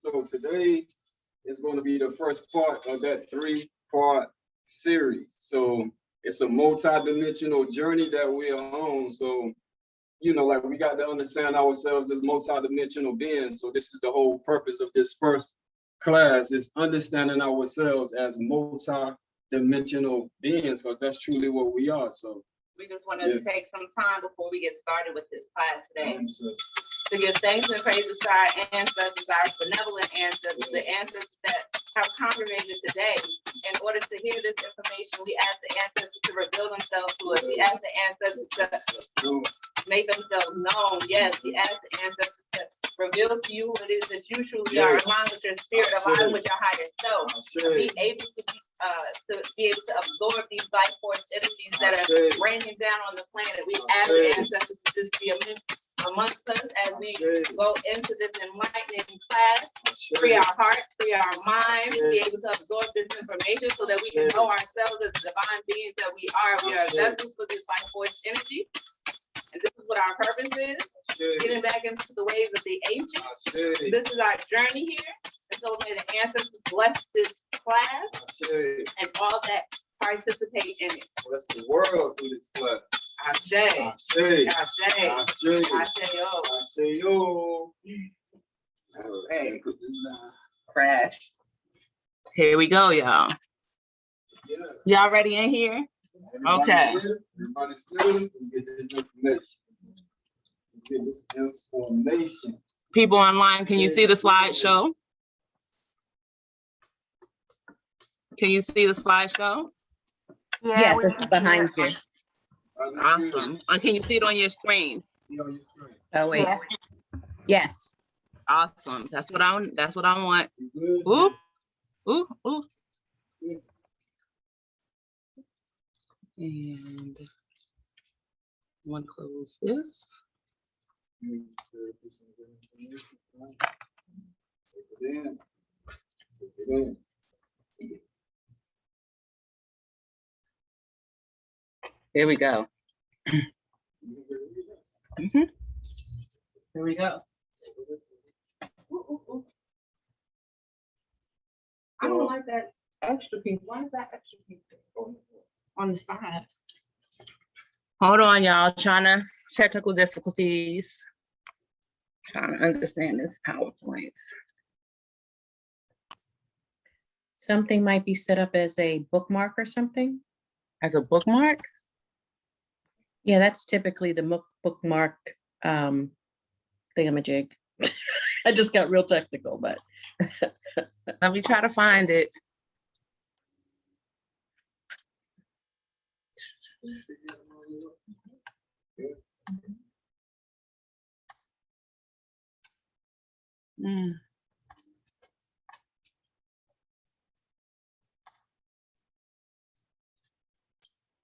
So today is going to be the first part of that 3-part series. So it's a multi-dimensional journey that we are on. So, you know, like we got to understand ourselves as multi-dimensional beings. So this is the whole purpose of this first class, is understanding ourselves as multi-dimensional beings, because that's truly what we are. So we just want to take some time before we get started with this class today to give thanks and praises to our ancestors, our benevolent ancestors, the ancestors that have congregated today. In order to hear this information, we ask the ancestors to reveal themselves to us. We ask the ancestors to make themselves known. Yes, we ask the ancestors to reveal to you what it is that you truly are, align with your spirit, align with your higher self, be able to absorb these life force energies that are raining down on the planet. We ask the ancestors to just be amongst us as we go into this enlightening class, free our hearts, free our minds, be able to absorb this information so that we can know ourselves as divine beings that we are. We are vessels for this life force energy. And this is what our purpose is, getting back into the ways of the ancients. This is our journey here. And so may the ancestors bless this class and all that participate in it. bless the world through this class. Ashe. Ashe. Ashe. Ashe. Ashe. Ashe. Hey, crash. Here we go, y'all. Y'all ready in here? Okay. Everybody's good. Let's get this information. Let's get this information. People online, can you see the slideshow? Can you see the slideshow? Yeah, this is behind you. Awesome. Can you see it on your screen? Oh wait. Yes. Awesome. That's what I want. Ooh. Ooh. Ooh. And one close this. Here we go. Here we go. I don't like that extra piece. Why is that extra piece on the side? Hold on, y'all. Technical difficulties. Trying to understand this PowerPoint. Something might be set up as a bookmark or something. As a bookmark? Yeah, that's typically the bookmark thingamajig. I just got real technical, but. Let me try to find it.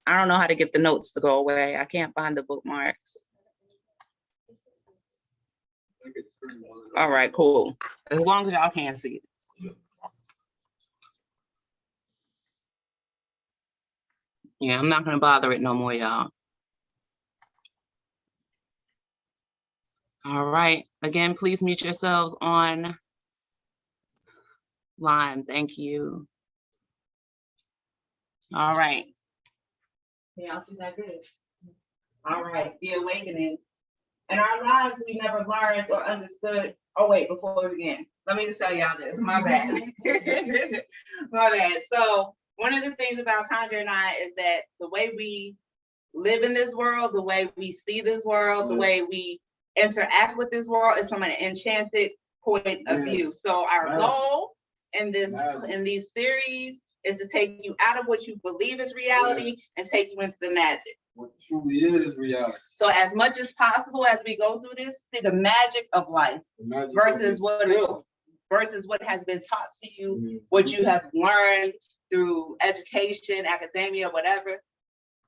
I don't know how to get the notes to go away. I can't find the bookmarks. All right, cool. As long as y'all can't see it. Yeah, I'm not gonna bother it no more, y'all. All right, again, please mute yourselves on line. Thank you. All right. Can y'all see that good? All right, the awakening. In our lives, we never learned or understood. Oh, wait, before we begin, let me just tell y'all this. My bad. My bad. So, one of the things about Conjure and I is that the way we live in this world, the way we see this world, the way we interact with this world is from an enchanted point of view. So, our goal in these series is to take you out of what you believe is reality and take you into the magic. What truly is reality. So as much as possible as we go through this, see the magic of life versus what has been taught to you, what you have learned through education, academia, whatever.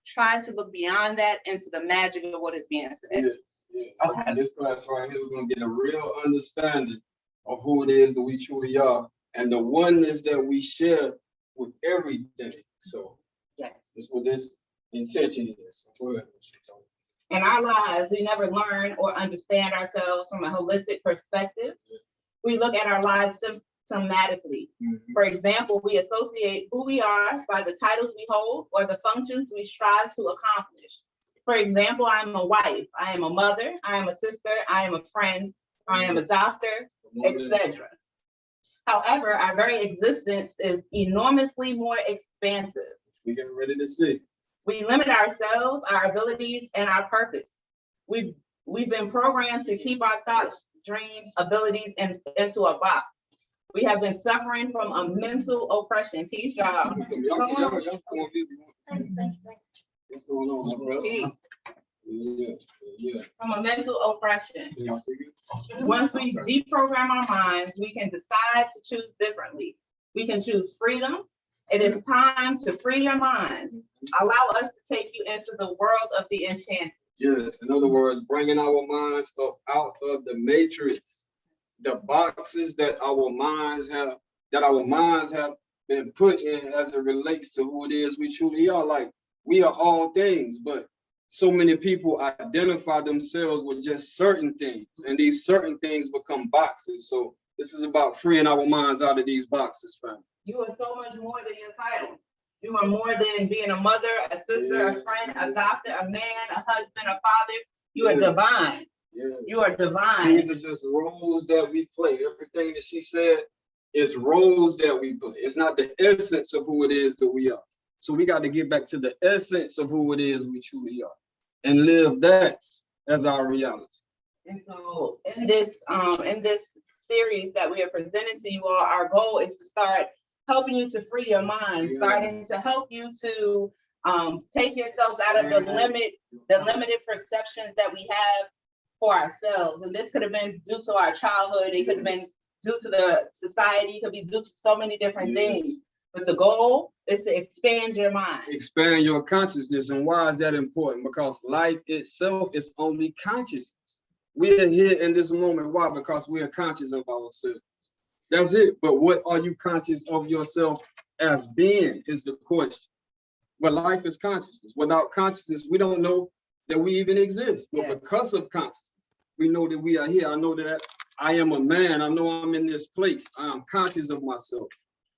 Try to look beyond that into the magic of what is being said. So in this class right here, we're gonna get a real understanding of who it is that we truly are and the oneness that we share with everything. So that's what this intention is. Go ahead. In our lives, we never learn or understand ourselves from a holistic perspective. We look at our lives symptomatically. For example, we associate who we are by the titles we hold or the functions we strive to accomplish. For example, I am a wife, I am a mother, I am a sister, I am a friend, I am a doctor, etc. However, our very existence is enormously more expansive. We getting ready to see. We limit ourselves, our abilities, and our purpose. We've been programmed to keep our thoughts, dreams, abilities into a box. We have been suffering from a mental oppression. Peace, y'all. What's going on, my brother? Peace. Yeah. From a mental oppression. Can y'all see me? Once we deprogram our minds, we can decide to choose differently. We can choose freedom. It is time to free your mind. Allow us to take you into the world of the enchanted. Yes, in other words, bringing our minds up out of the matrix, the boxes that our minds have been put in as it relates to who it is we truly are. Like, we are all things, but so many people identify themselves with just certain things, and these certain things become boxes. So this is about freeing our minds out of these boxes, fam. You are so much more than your title. You are more than being a mother, a sister, a friend, a doctor, a man, a husband, a father. You are divine. Yeah. You are divine. These are just roles that we play. Everything that she said is roles that we play. It's not the essence of who it is that we are. So we got to get back to the essence of who it is we truly are and live that as our reality. And so in this series that we are presenting to you all, our goal is to start helping you to free your mind, starting to help you to take yourselves out of the limited perceptions that we have for ourselves. And this could have been due to our childhood. It could have been due to the society. It could be due to so many different things. But the goal is to expand your mind. Expand your consciousness. And why is that important? Because life itself is only consciousness. We are here in this moment. Why? Because we are conscious of ourselves. That's it. But what are you conscious of yourself as being is the question. But life is consciousness. Without consciousness, we don't know that we even exist. But because of consciousness, we know that we are here. I know that I am a man. I know I'm in this place. I am conscious of myself.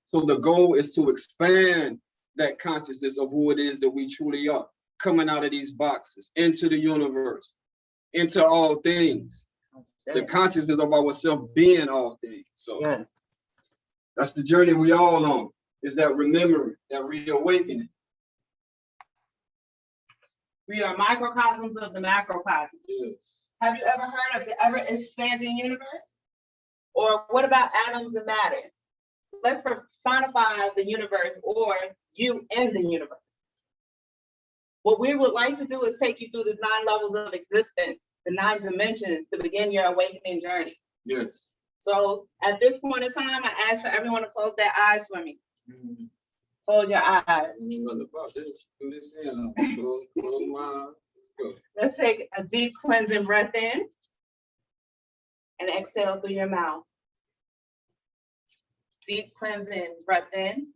So the goal is to expand that consciousness of who it is that we truly are, coming out of these boxes, into the universe, into all things. The consciousness of ourselves being all things. So that's the journey we all on, is that remembering, that reawakening. We are microcosms of the macrocosm. Yes. Have you ever heard of the ever-expanding universe? Or what about atoms and matter? Let's personify the universe, or you in the universe. What we would like to do is take you through the 9 levels of existence, the 9 dimensions, to begin your awakening journey. Yes. So at this point in time, I ask for everyone to close their eyes for me. Close your eyes. Let's take a deep cleansing breath in and exhale through your mouth. Deep cleansing breath in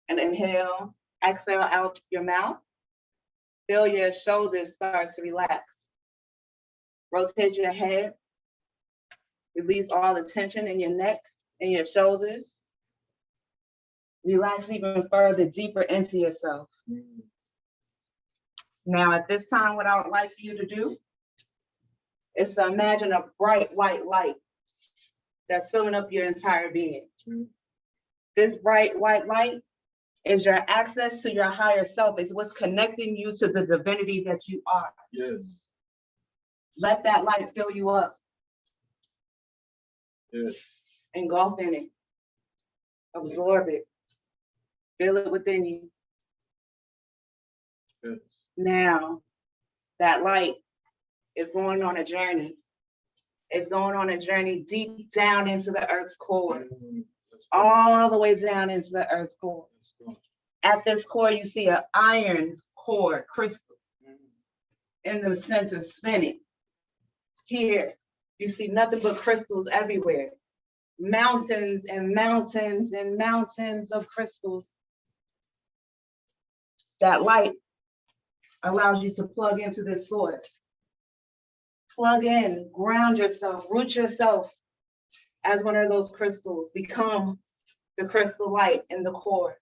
and inhale, exhale out your mouth. Feel your shoulders start to relax. Rotate your head. Release all the tension in your neck and your shoulders. Relax even further, deeper into yourself. Now, at this time, what I would like for you to do is to imagine a bright white light that's filling up your entire being. This bright white light is your access to your higher self. It's what's connecting you to the divinity that you are. Yes. Let that light fill you up. Yes. Engulf in it. Absorb it. Feel it within you. Yes. Now, that light is going on a journey. It's going on a journey deep down into the earth's core. All the way down into the earth's core. At this core, you see an iron core crystal in the center spinning. Here, you see nothing but crystals everywhere. Mountains and mountains and mountains of crystals. That light allows you to plug into this source. Plug in, ground yourself, root yourself as one of those crystals. Become the crystal light in the core.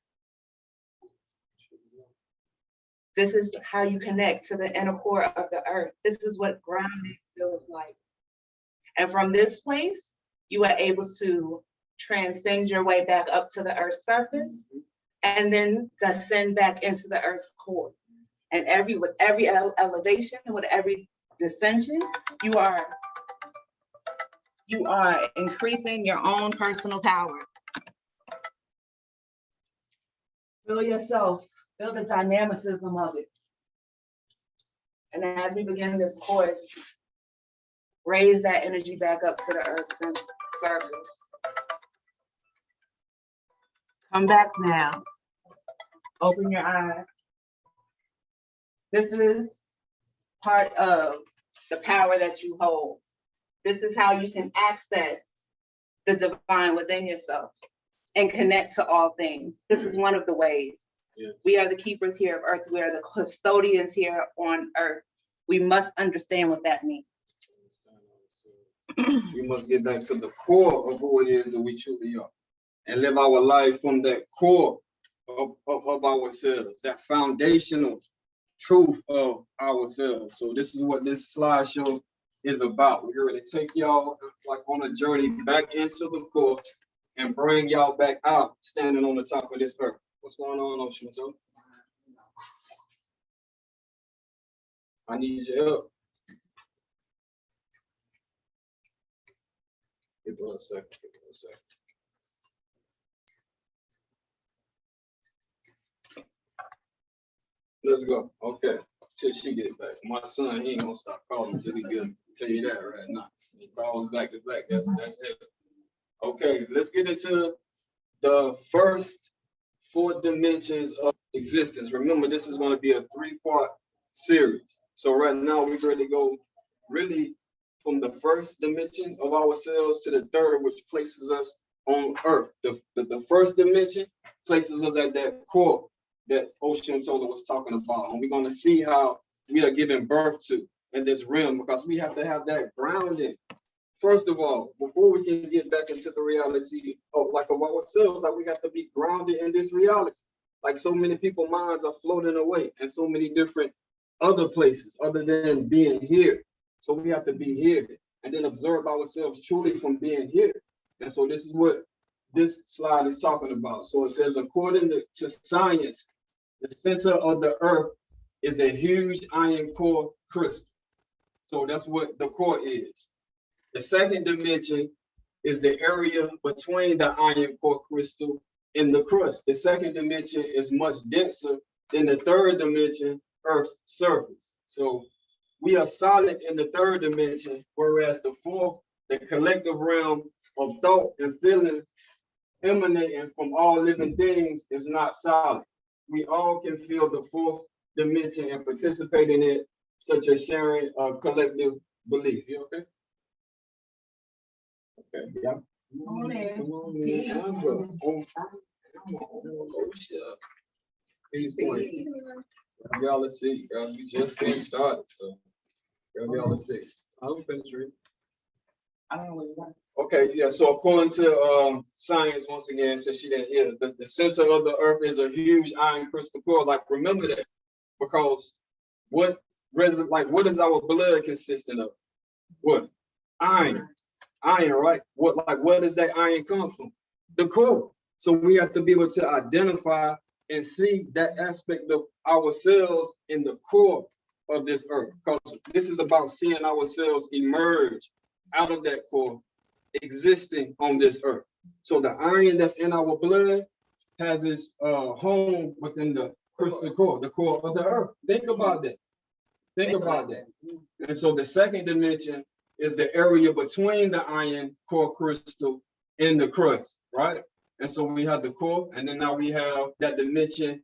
This is how you connect to the inner core of the earth. This is what grounding feels like. And from this place, you are able to transcend your way back up to the earth's surface and then descend back into the earth's core. And with every elevation and with every descension, you are increasing your own personal power. Feel yourself, feel the dynamicism of it. And as we begin this course, raise that energy back up to the earth's surface. Come back now. Open your eyes. This is part of the power that you hold. This is how you can access the divine within yourself and connect to all things. This is one of the ways. Yes. We are the keepers here of earth. We are the custodians here on earth. We must understand what that means. We must get back to the core of who it is that we truly are and live our life from that core of ourselves, that foundational truth of ourselves. So this is what this slideshow is about. We're going to take y'all like on a journey back into the core and bring y'all back out standing on the top of this earth. What's going on, Oceanto? I need your help. Give me a second. Let's go. Okay. Till she gets back. My son, he ain't gonna stop calling until he get him. Tell you that right now. He calls back to back. That's it. Okay, let's get into the first 4 dimensions of existence. Remember, this is going to be a 3-part series. So right now we're ready to go really from the first dimension of ourselves to the third, which places us on earth. The first dimension places us at that core that Ocean Solar was talking about. And we're going to see how we are giving birth to in this realm, because we have to have that grounding. First of all, before we can get back into the reality of ourselves, like we have to be grounded in this reality. Like so many people's minds are floating away in so many different other places other than being here. So we have to be here and then observe ourselves truly from being here. And so this is what this slide is talking about. So it says, according to science, the center of the earth is a huge iron core crystal. So that's what the core is. The second dimension is the area between the iron core crystal and the crust. The second dimension is much denser than the third dimension, Earth's surface. So we are solid in the third dimension, whereas the fourth, the collective realm of thought and feeling emanating from all living things, is not solid. We all can feel the fourth dimension and participate in it, such as sharing a collective belief. You okay? Okay, yeah. Come on, man. Peace, point. Y'all, let's see. We just getting started, so y'all, let's see. I'll finish reading. I don't know what you want. Okay, yeah. So according to science, once again, since she didn't hear, the center of the earth is a huge iron crystal core. Like, remember that, because what is our blood consisting of? What? Iron. Iron, right? Where does that iron come from? The core. So we have to be able to identify and see that aspect of ourselves in the core of this earth, because this is about seeing ourselves emerge out of that core, existing on this earth. So the iron that's in our blood has its home within the crystal core, the core of the earth. Think about that. Think about that. And so the second dimension is the area between the iron core crystal and the crust, right? And so we have the core, and then now we have that dimension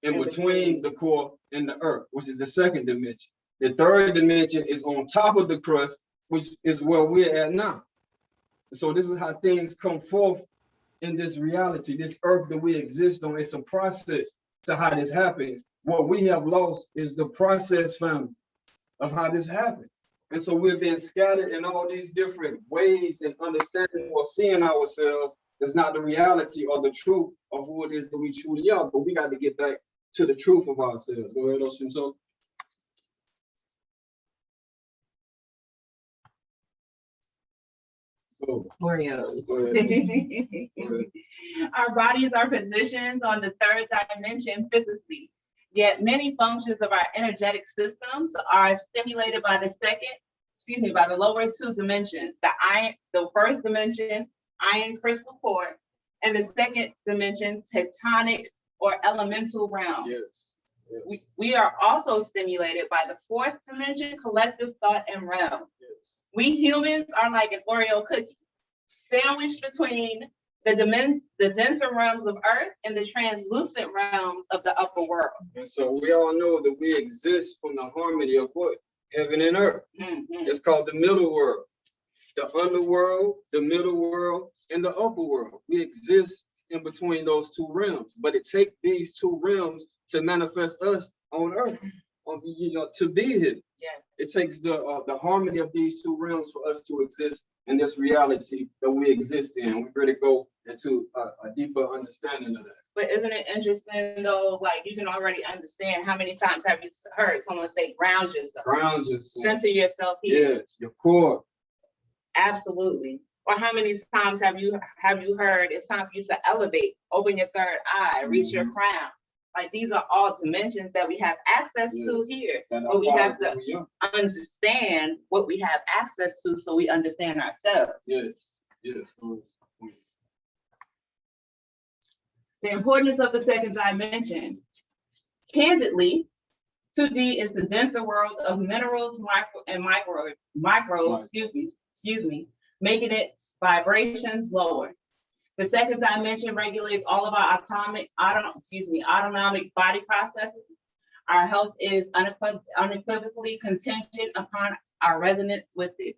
in between the core and the earth, which is the second dimension. The third dimension is on top of the crust, which is where we're at now. So this is how things come forth in this reality, this earth that we exist on. It's a process to how this happens. what we have lost is the process, family, of how this happened. And so we've been scattered in all these different ways and understanding or seeing ourselves is not the reality or the truth of who it is that we truly are. But we got to get back to the truth of ourselves. Go ahead, Ocean. So. Oreos. Go ahead. Our bodies are positioned on the third dimension physically, yet many functions of our energetic systems are stimulated by by the lower two dimensions, the first dimension, iron crystal core, and the second dimension, tectonic or elemental realm. Yes. We are also stimulated by the fourth dimension, collective thought and realm. Yes. We humans are like an Oreo cookie, sandwiched between the denser realms of earth and the translucent realms of the upper world. And so we all know that we exist from the harmony of what? Heaven and earth. Mm-hmm. It's called the middle world. The underworld, the middle world, and the upper world. We exist in between those two realms, but it takes these two realms to manifest us on earth, to be here. Yeah. It takes the harmony of these two realms for us to exist in this reality that we exist in. We really go into a deeper understanding of that. But isn't it interesting though, like you can already understand how many times have you heard someone say ground yourself? Ground yourself. Center yourself here. Yes, your core. Absolutely. Or how many times have you heard it's time for you to elevate, open your third eye, reach your crown? Like these are all dimensions that we have access to here, but we have to understand what we have access to so we understand ourselves. Yes, yes. The importance of the second dimension. Candidly, 2D is the denser world of minerals, microbes, making its vibrations lower. The second dimension regulates all of our autonomic body processes. Our health is unequivocally contingent upon our resonance with it.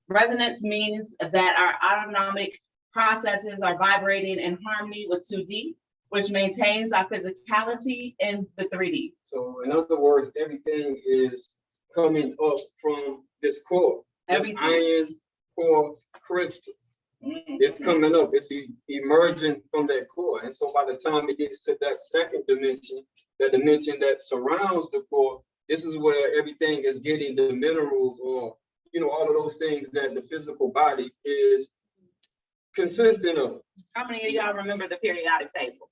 Resonance means that our autonomic processes are vibrating in harmony with 2D, which maintains our physicality in the 3D. So in other words, everything is coming up from this core, this iron core crystal. It's coming up, it's emerging from that core. And so by the time it gets to that second dimension, the dimension that surrounds the core, this is where everything is getting the minerals or, all of those things that the physical body is consistent of. How many of y'all remember the periodic table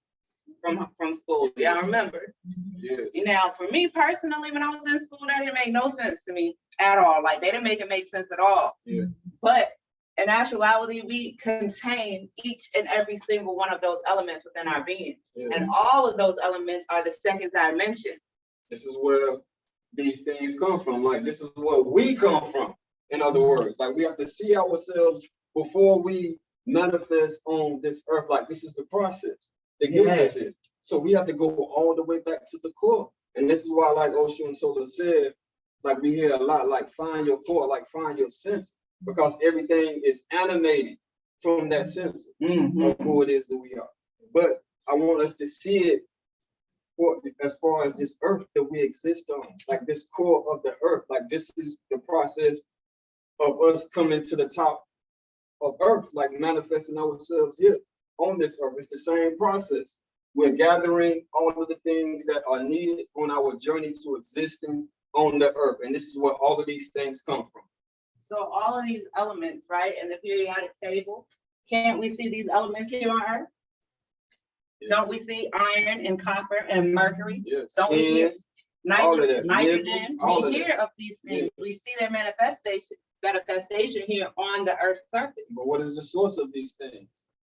from school? Y'all remember? Yes. Now, for me personally, when I was in school, that didn't make no sense to me at all. Like they didn't make it make sense at all. Yeah. But in actuality, we contain each and every single one of those elements within our being. Yeah. And all of those elements are the second dimension. This is where these things come from. Like this is where we come from. In other words, like we have to see ourselves before we manifest on this earth. Like this is the process that gets us here. So we have to go all the way back to the core. And this is why, like Ocean and Sola said, like we hear a lot, like find your core, like find your sense. Because everything is animated from that sense of who it is that we are. But I want us to see it as far as this earth that we exist on, like this core of the earth. Like this is the process of us coming to the top of earth, like manifesting ourselves here on this earth. It's the same process. We're gathering all of the things that are needed on our journey to existing on the earth. And this is where all of these things come from. So all of these elements, right, in the periodic table, can't we see these elements here on Earth? Yes. Don't we see iron and copper and mercury? Yes. Don't we hear nitrogen? We hear of these things. Yes. We see their manifestation here on the Earth's surface. But what is the source of these things?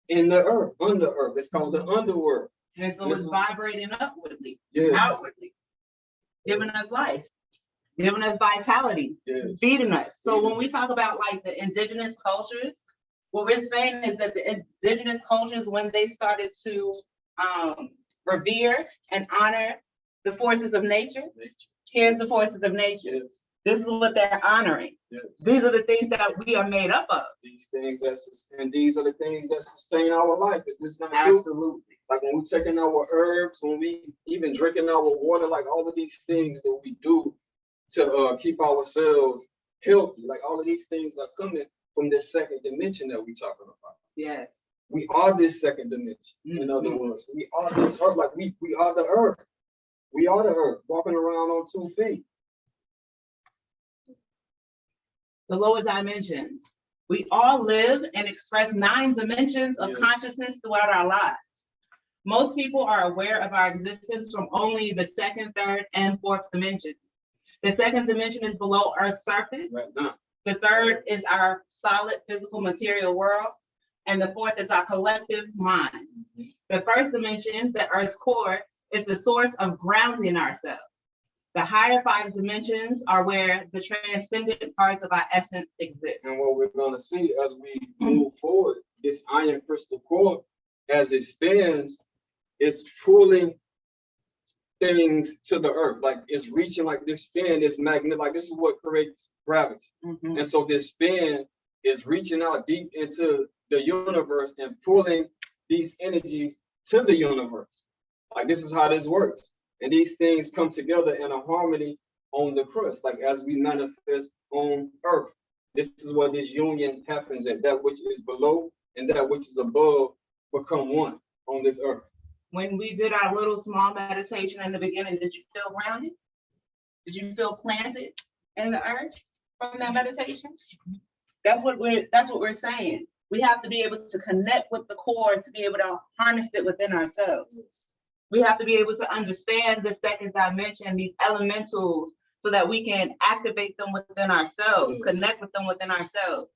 In the earth, under earth. It's called the underworld. And so it's vibrating upwardly, outwardly, giving us life. Giving us vitality, feeding us. So when we talk about like the indigenous cultures, what we're saying is that the indigenous cultures, when they started to revere and honor the forces of nature, here's the forces of nature. This is what they're honoring. Yes. These are the things that we are made up of. These things and these are the things that sustain our life. Is this not true? Absolutely. Like when we taking our herbs, when we even drinking our water, like all of these things that we do to keep ourselves healthy, like all of these things are coming from this second dimension that we talking about. Yes. We are this second dimension. In other words, we are this earth. Like we are the earth. We are the earth, walking around on 2 feet. The lower dimensions. We all live and express 9 dimensions of consciousness throughout our lives. Most people are aware of our existence from only the 2nd, 3rd, and 4th dimensions. The 2nd dimension is below Earth's surface. Right now. The 3rd is our solid physical material world. And the 4th is our collective mind. The 1st dimension, the Earth's core, is the source of grounding ourselves. The higher 5 dimensions are where the transcendent parts of our essence exist. And what we're going to see as we move forward, this iron crystal core, as it spins, is pulling things to the earth. Like it's reaching, like this spin is magnet, like this is what creates gravity. And so this spin is reaching out deep into the universe and pulling these energies to the universe. Like this is how this works. And these things come together in a harmony on the crust, like as we manifest on earth. This is where this union happens, and that which is below and that which is above become one on this earth. When we did our little small meditation in the beginning, did you feel grounded? Did you feel planted in the earth from that meditation? That's what we're saying. We have to be able to connect with the core to be able to harness it within ourselves. We have to be able to understand the 2nd dimension, these elementals, so that we can activate them within ourselves, connect with them within ourselves.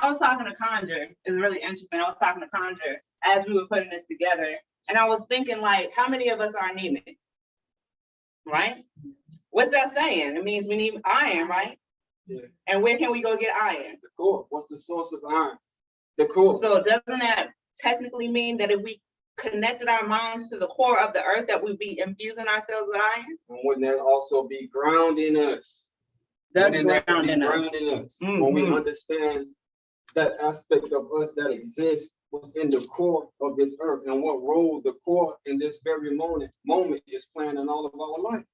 I was talking to Conjure, it's really interesting. I was talking to Conjure as we were putting this together, and I was thinking, like, how many of us are anemic, right? What's that saying? It means we need iron, right? Yeah. And where can we go get iron? The core. What's the source of iron? The core. So doesn't that technically mean that if we connected our minds to the core of the earth, that we'd be infusing ourselves with iron? And wouldn't that also be grounding us? That's Wouldn't that grounding be us. grounding us. When we understand that aspect of us that exists within the core of this earth and what role the core in this very moment is playing in all of our life.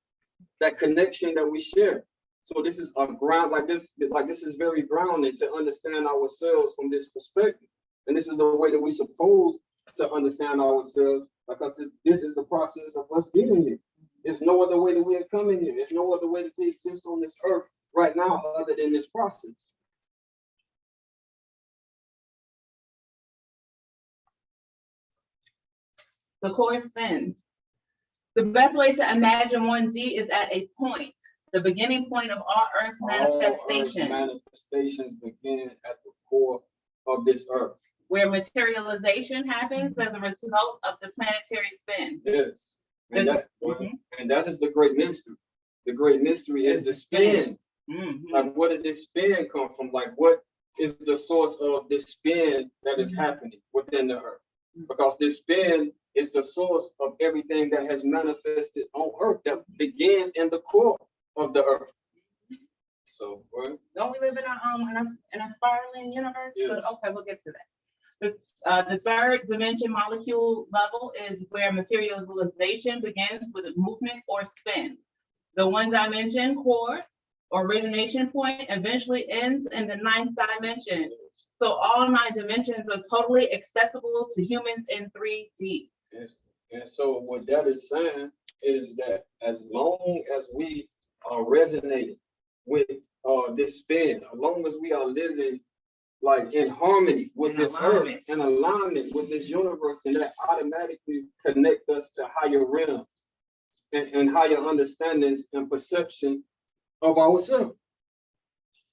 That connection that we share. So this is a ground, like this is very grounded to understand ourselves from this perspective. And this is the way that we're supposed to understand ourselves, because this is the process of us getting here. There's no other way that we are coming here. There's no other way that we exist on this earth right now other than this process. The core spins. The best way to imagine 1D is at a point, the beginning point of all Earth's manifestations. All Earth's manifestations begin at the core of this earth. Where materialization happens as a result of the planetary spin. Yes. And that is the great mystery. The great mystery is the spin. Like, where did this spin come from? Like, what is the source of this spin that is happening within the earth? Because this spin is the source of everything that has manifested on earth, that begins in the core of the earth. So, don't we live in a spiraling universe? Yes. But okay, we'll get to that. The 3rd dimension molecule level is where materialization begins with a movement or spin. The 1 dimension core or origination point eventually ends in the 9th dimension. So all 9 dimensions are totally accessible to humans in 3D. Yes. And so what that is saying is that as long as we are resonating with this spin, as long as we are living like in harmony with this earth, in alignment with this universe, and that automatically connect us to higher realms and higher understandings and perception of ourselves.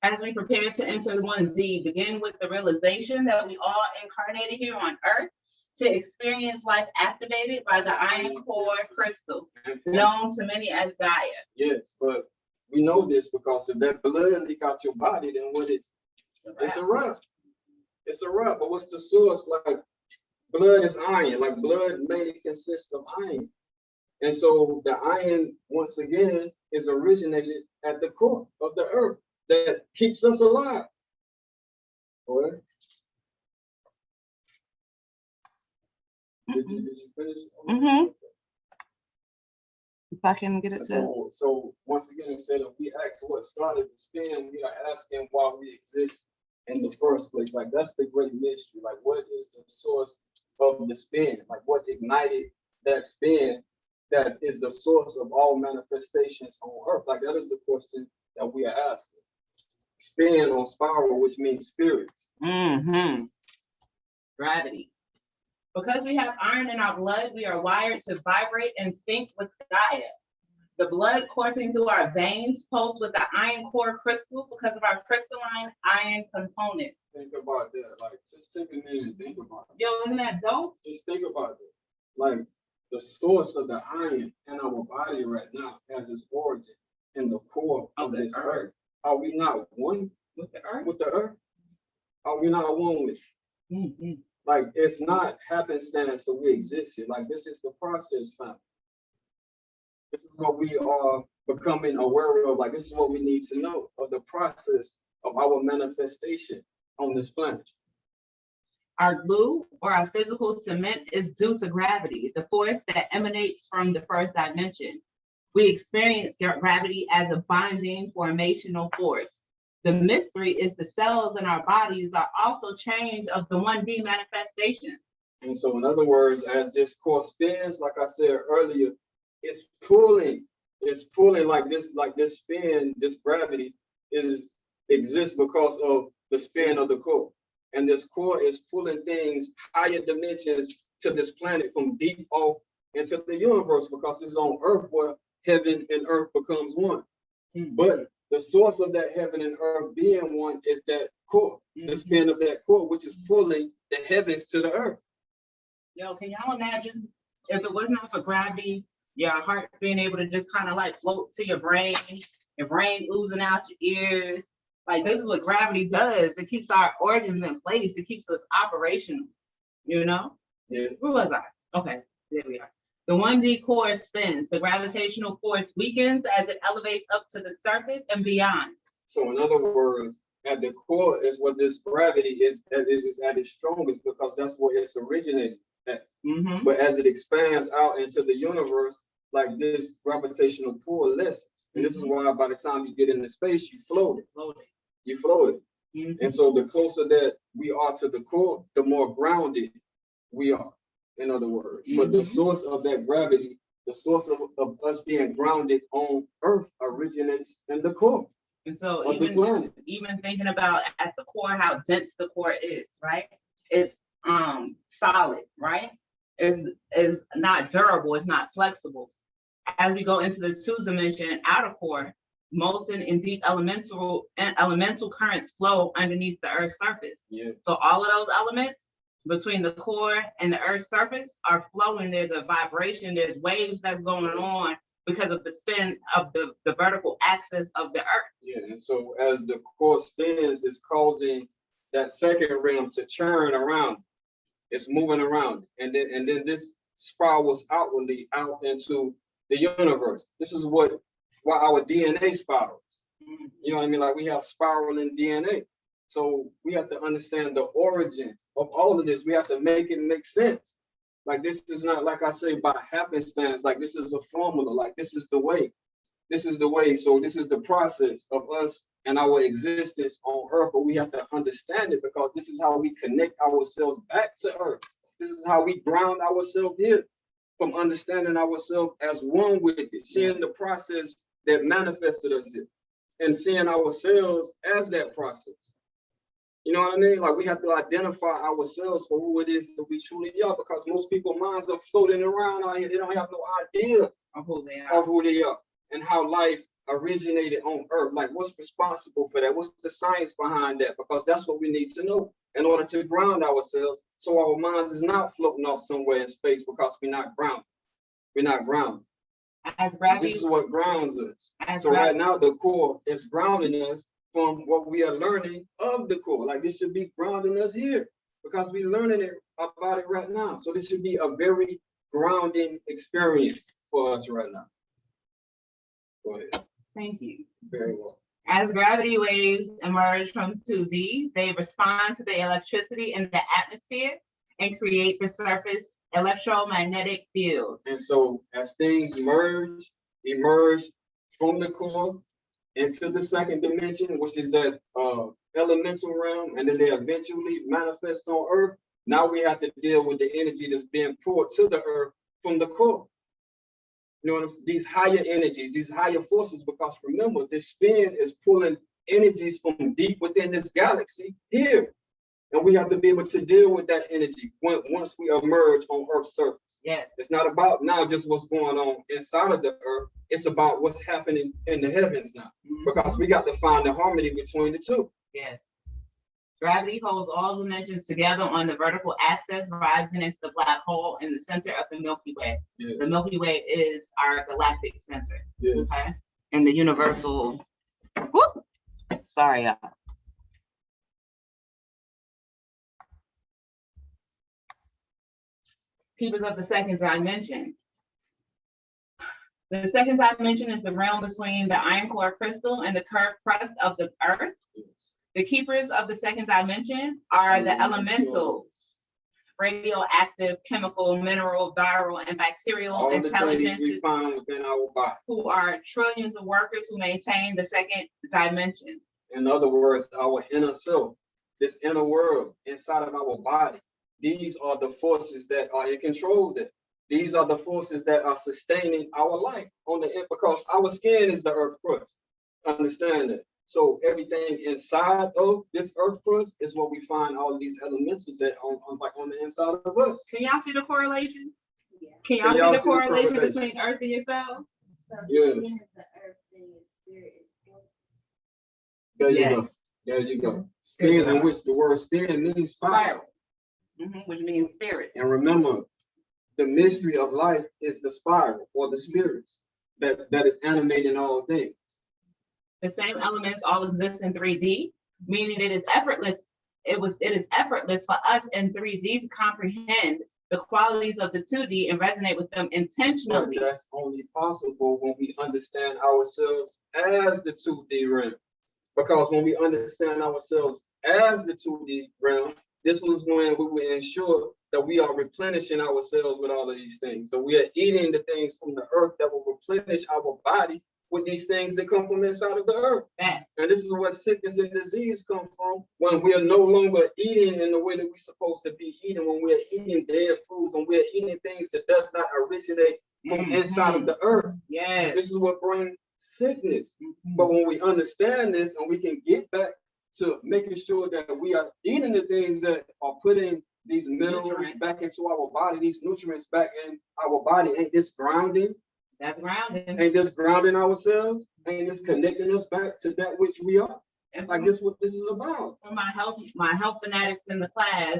As we prepare to enter 1D, begin with the realization that we all incarnated here on Earth to experience life activated by the iron core crystal, known to many as Gaia. Yes, but we know this because if that blood leak out your body, then what is it's a wrap. It's a wrap. But what's the source? Like, blood is iron. Like, blood mainly consists of iron. And so the iron, once again, is originated at the core of the earth that keeps us alive. Go ahead. Did you finish? Mhm. If I can get it to. So once again, instead of we ask what started the spin, we are asking why we exist in the first place. Like that's the great mystery. Like what is the source of the spin? Like what ignited that spin that is the source of all manifestations on earth? Like that is the question that we are asking. Spin on spiral, which means spirits. Mm-hmm. Gravity. Because we have iron in our blood, we are wired to vibrate and sync with Gaia. The blood coursing through our veins pulses with the iron core crystal because of our crystalline iron component. Think about that. Like, just take a minute and think about it. Yo, isn't that dope? Just think about it. Like, the source of the iron in our body right now has its origin in the core of this earth. Are we not one with the earth? With the earth? Are we not one with it? Mm-hmm. Like, it's not happenstance that we exist here. Like, this is the process, fam. This is what we are becoming aware of. Like, this is what we need to know of the process of our manifestation on this planet. Our glue or our physical cement is due to gravity, the force that emanates from the first dimension. We experience gravity as a binding formational force. The mystery is the cells in our bodies are also change of the 1D manifestation. And so in other words, as this core spins, like I said earlier, it's pulling like this spin, this gravity exists because of the spin of the core. And this core is pulling things, higher dimensions to this planet from deep off into the universe because it's on earth where heaven and earth becomes one. Mm-hmm. But the source of that heaven and earth being one is that core, the spin of that core, which is pulling the heavens to the earth. Yo, can y'all imagine if it was not for gravity, your heart being able to just kind of like float to your brain oozing out your ears? Like this is what gravity does. It keeps our organs in place. It keeps us operational, you know? Yeah. Where was I? Okay, there we are. The 1D core spins. The gravitational force weakens as it elevates up to the surface and beyond. So in other words, at the core is what this gravity is at its strongest because that's where it's originated at. Mm-hmm. But as it expands out into the universe, like this gravitational pull lessens. And this is why by the time you get into space, you float. You floated. Mm-hmm. And so the closer that we are to the core, the more grounded we are, in other words. Mm-hmm. But the source of that gravity, the source of us being grounded on Earth originates in the core. And so even thinking about at the core, how dense the core is, right? It's solid, right? It's not durable, it's not flexible. As we go into the 2-dimension outer core, molten and deep elemental currents flow underneath the Earth's surface. Yeah. So all of those elements between the core and the Earth's surface are flowing. There's a vibration, there's waves that's going on because of the spin of the vertical axis of the Earth. Yeah, and so as the core spins, it's causing that second realm to churn around. It's moving around, and then this spirals outwardly out into the universe. This is why our DNA spirals. You know what I mean? Like we have spiraling DNA. So we have to understand the origin of all of this. We have to make it make sense. Like this is not, like I say, by happenstance. Like this is a formula. Like this is the way. This is the way. So this is the process of us and our existence on Earth. But we have to understand it because this is how we connect ourselves back to Earth. This is how we ground ourselves here. From understanding ourselves as one with it, seeing the process that manifested us here, and seeing ourselves as that process. You know what I mean? Like we have to identify ourselves for who it is that we truly are, because most people's minds are floating around out here. They don't have no idea of who they are and how life originated on Earth. Like what's responsible for that? What's the science behind that? Because that's what we need to know in order to ground ourselves, so our minds is not floating off somewhere in space because we're not grounded. We're not grounded. As gravity, this is what grounds us. So right now the core is grounding us from what we are learning of the core. Like this should be grounding us here because we're learning about it right now. So this should be a very grounding experience for us right now. Go ahead. Thank you. Very well. As gravity waves emerge from 2D, they respond to the electricity in the atmosphere and create the surface electromagnetic field. And so as things emerge from the core into the second dimension, which is that elemental realm, and then they eventually manifest on Earth, now we have to deal with the energy that's being poured to the Earth from the core. You know what I'm saying? These higher energies, these higher forces, because remember, this spin is pulling energies from deep within this galaxy here. And we have to be able to deal with that energy once we emerge on Earth's surface. Yes. It's not about now just what's going on inside of the Earth. It's about what's happening in the heavens now, because we got to find the harmony between the two. Yes. Gravity holds all dimensions together on the vertical axis, rising into the black hole in the center of the Milky Way. Yes. The Milky Way is our galactic center. Yes. Okay. And the universal. Whoop. Sorry, y'all. Keepers of the second dimension. The second dimension is the realm between the iron core crystal and the curved crust of the earth. The keepers of the second dimension are the elementals, radioactive, chemical, mineral, viral, and bacterial All the things we intelligences find within our body. who are trillions of workers who maintain the second dimension. In other words, our inner self, this inner world inside of our body. These are the forces that are in control there. These are the forces that are sustaining our life on the end, because our skin is the earth crust. Understand that. So everything inside of this earth crust is what we find all these elementals that on the inside of us. Can y'all see the correlation? Yeah. Can Can y'all y'all see the see the correlation correlation? between earth and yourself? So Yes. the beginning of the earth thing is spirit. There you Yes. go. There you go. Spin, in which the word spin means spiral. Which means spirit. And remember, the mystery of life is the spiral or the spirits that is animating all things. The same elements all exist in 3D, meaning it is effortless. It is effortless for us in 3D to comprehend the qualities of the 2D and resonate with them But intentionally. that's only possible when we understand ourselves as the 2D realm. Because when we understand ourselves as the 2D realm, this was when we will ensure that we are replenishing ourselves with all of these things. So we are eating the things from the earth that will replenish our body with these things that come from inside of the earth. That And this is where sickness and disease come from, when we are no longer eating in the way that we're supposed to be eating, when we're eating dead foods, when we're eating things that does not originate from inside of the earth. yes. This is what brings sickness. But when we understand this and we can get back to making sure that we are eating the things that are putting these minerals Nutrients. back into our body, these nutrients back in our body, ain't this grounding? That's grounding. Ain't this grounding ourselves? Ain't this connecting us back to that which we are? And Like this, what this is about. for my health fanatics in the class,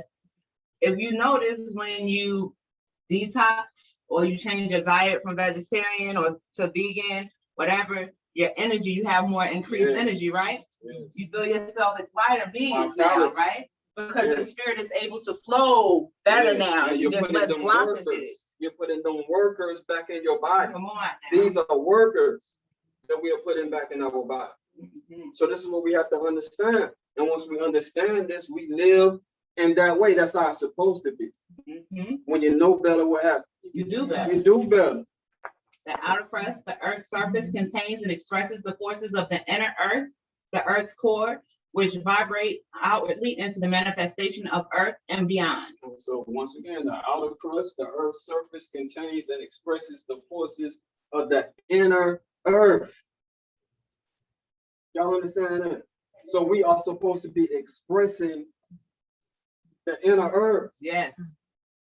if you notice when you detox or you change your diet from vegetarian or to vegan, whatever, your energy, you have more increased Yes. energy, right? Yes. You feel yourself as lighter beings now, Vitality. right? Because the Yes. spirit is able to flow better Yeah, now. and You you're just putting less them blockages. workers. You're putting them workers back in your body. Come on now. These are workers that we are putting back in our body. Mhm. So this is what we have to understand. And once we understand this, we live in that way. That's how it's supposed to be. Mhm. When you know better, what happens? You do that. You do better. The outer crust, the Earth's surface, contains and expresses the forces of the inner Earth, the Earth's core, which vibrate outwardly into the manifestation of Earth and beyond. And so once again, the outer crust, the Earth's surface, contains and expresses the forces of the inner Earth. Y'all understand that? So we are supposed to be expressing the inner Earth, Yes.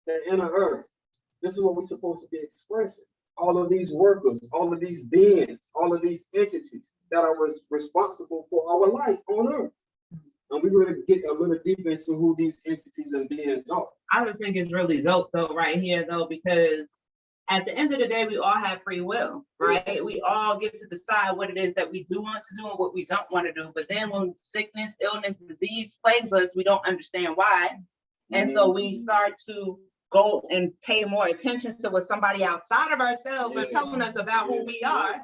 the inner Earth. This is what we're supposed to be expressing. All of these workers, all of these beings, all of these entities that are responsible for our life on Earth. And we really get a little deep into who these entities and beings are. I just think it's really dope though, right here though, because at the end of the day, we all have free will, right? We all get to decide what it is that we do want to do and what we don't want to do. But then when sickness, illness, disease plagues us, we don't understand why. And so we start to go and pay more attention to what somebody outside of ourselves is telling us about who we are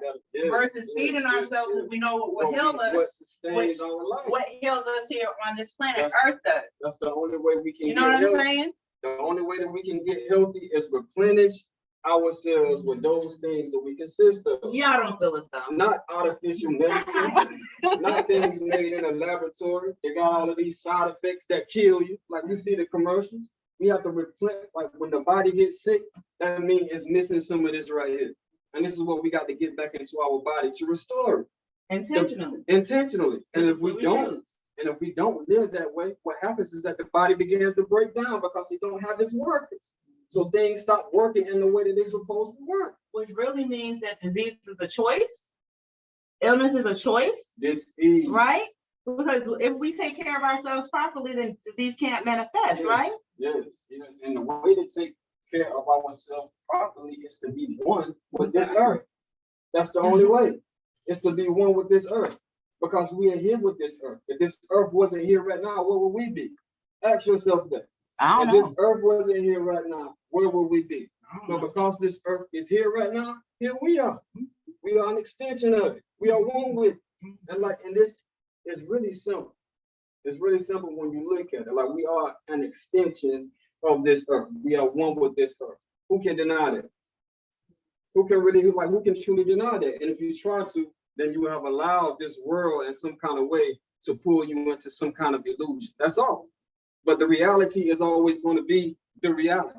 versus feeding ourselves what we know what will heal us, what sustains our life. what heals us here on this planet Earth does. That's the only way we can You know what I'm saying? The only way that we can get healthy is replenish ourselves with those things that we consist of. Y'all don't feel it though. Not artificial medicine, not things made in a laboratory. They got all of these side effects that kill you. Like we see the commercials. We have to replenish. Like when the body gets sick, that means it's missing some of this right here. And this is what we got to get back into our body to restore it. Intentionally. And if we don't live that way, what happens is that the body begins to break down because it don't have its workers. So things stop working in the way that they're supposed to work. Which really means that disease is a choice. Illness is a choice. Disease. Right? Because if we take care of ourselves properly, then disease can't manifest, Yes, right? Yes. And the way to take care of ourselves properly is to be one with this earth. That's the only way. It's to be one with this earth. Because we are here with this earth. If this earth wasn't here right now, where would we be? Ask yourself that. If this earth wasn't here right now, where would we be? But because this earth is here right now, here we are. We are an extension of it. We are one with it. And this is really simple. It's really simple when you look at it. Like we are an extension of this earth. We are one with this earth. Who can deny that? Who can truly deny that? And if you try to, then you have allowed this world in some kind of way to pull you into some kind of illusion. That's all. But the reality is always going to be the reality.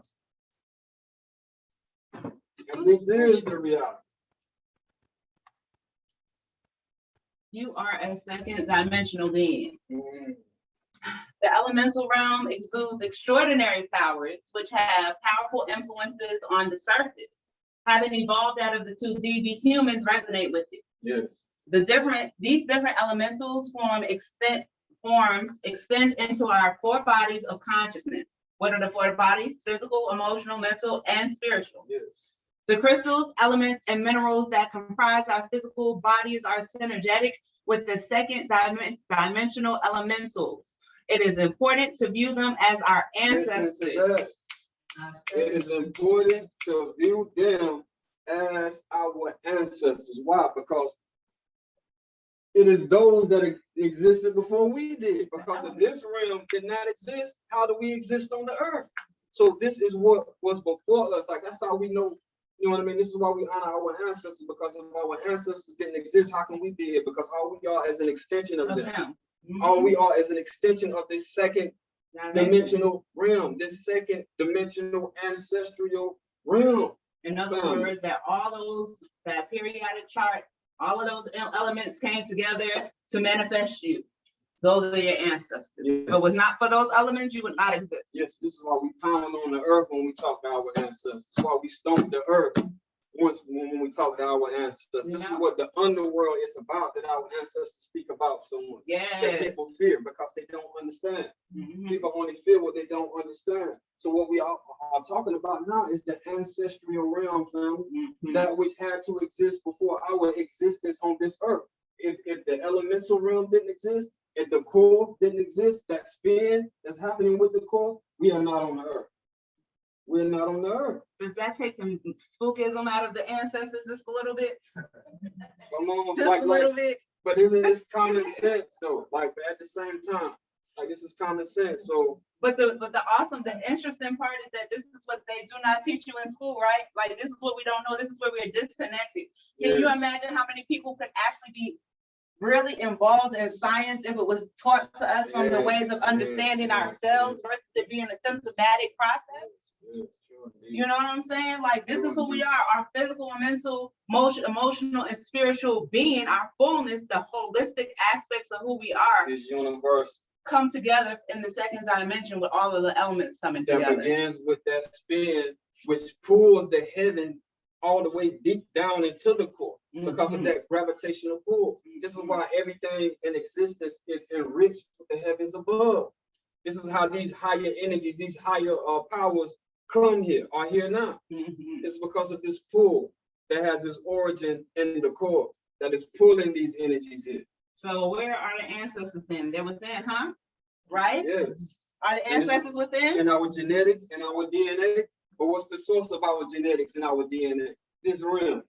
And this is the reality. You are a second dimensional being. The elemental realm exudes extraordinary powers, which have powerful influences on the surface. Having evolved out of the 2D, we humans resonate with it. Yes. These different elementals extend into our 4 bodies of consciousness. What are the 4 bodies? Physical, emotional, mental, and spiritual. Yes. The crystals, elements, and minerals that comprise our physical bodies are synergetic with the second dimensional elementals. It is important to view them as our ancestors. It is important to view them as our ancestors. Why? Because it is those that existed before we did. Because if this realm did not exist, how do we exist on the earth? So this is what was before us. Like that's how we know, you know what I mean? This is why we honor our ancestors, because if our ancestors didn't exist, how can we be here? Because all we are is an extension of them. All we are is an extension of this second dimensional realm, this second dimensional ancestral realm. In other words, that that periodic chart, all of those elements came together to manifest you. Those are your ancestors. Yes. If it was not for those elements, you would not exist. Yes, this is why we pound on the earth when we talk to our ancestors. This is why we stomp the earth when we talk to our ancestors. This is what the underworld is about, that our ancestors speak about so much. Yeah. That people fear because they don't understand. People only feel what they don't understand. So what we are talking about now is the ancestral realm, family, that which had to exist before our existence on this earth. If the elemental realm didn't exist, if the core didn't exist, that spin that's happening with the core, we are not on the earth. We're not on the earth. Does that take the spookism out of the ancestors just a little bit? Come on, just a little bit. But isn't this common sense though? Like at the same time, like this is common sense. So But the interesting part is that this is what they do not teach you in school, right? Like this is what we don't know. This is where we're disconnected. Can you imagine how many people could actually be really involved in science if it was taught to us from the ways of understanding ourselves versus it being a symptomatic process? You know what I'm saying? Like this is who we are, our physical, mental, emotional, and spiritual being, our fullness, the holistic aspects of who we are. This universe come together in the second dimension with all of the elements coming together. That begins with that spin, which pulls the heaven all the way deep down into the core because of that gravitational pull. This is why everything in existence is enriched with the heavens above. This is how these higher energies, these higher powers come here, are here now. It's because of this pull that has its origin in the core that is pulling these energies here. So where are the ancestors then? They're within, huh? Right? Yes. Are the ancestors within? In our genetics, in our DNA. But what's the source of our genetics and our DNA? This realm.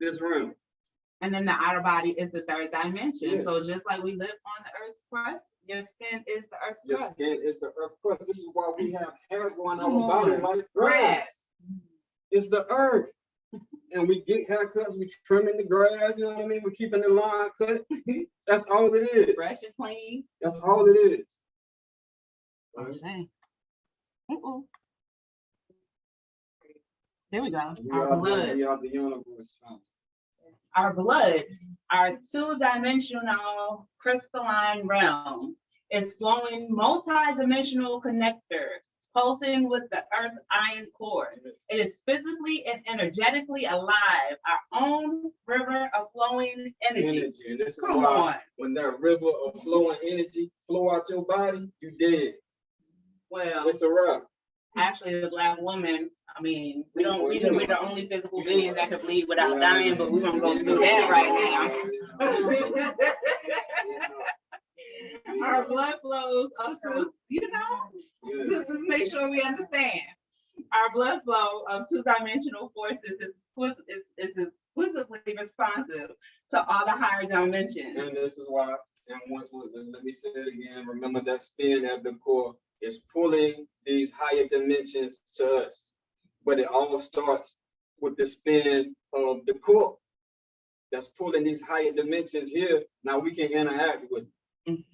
This realm. And then the outer body is the third dimension. Yes. So just like we live on the earth's crust, your skin is the earth's Your crust. skin is the earth crust. This is why we have hair growing on Come our body on. like Grass. grass. It's the earth. And we get haircuts, we trimming the grass, you know what I mean? We're keeping the line cut. That's all it is. Fresh and clean. That's all it is. Okay. Here we go. We Our are blood. we are the universe. Our blood, our two-dimensional crystalline realm, is flowing multi-dimensional connector, pulsing with the Earth's iron core. It is physically and energetically alive, our own river of flowing energy. And this is Come why on. when that river of flowing energy flow out your body, you dead. Well, It's a wrap. actually, the Black woman, I mean, we're Well, the only physical beings that can bleed without Yeah. dying, but we're gonna go through that right now. Our blood flows up to, Yeah. just to make sure we understand. Our blood flow of two-dimensional forces is exclusively responsive to all the higher dimensions. And this is why, and let me say it again, remember that spin at the core is pulling these higher dimensions to us. But it all starts with the spin of the core that's pulling these higher dimensions here. Now we can interact with it.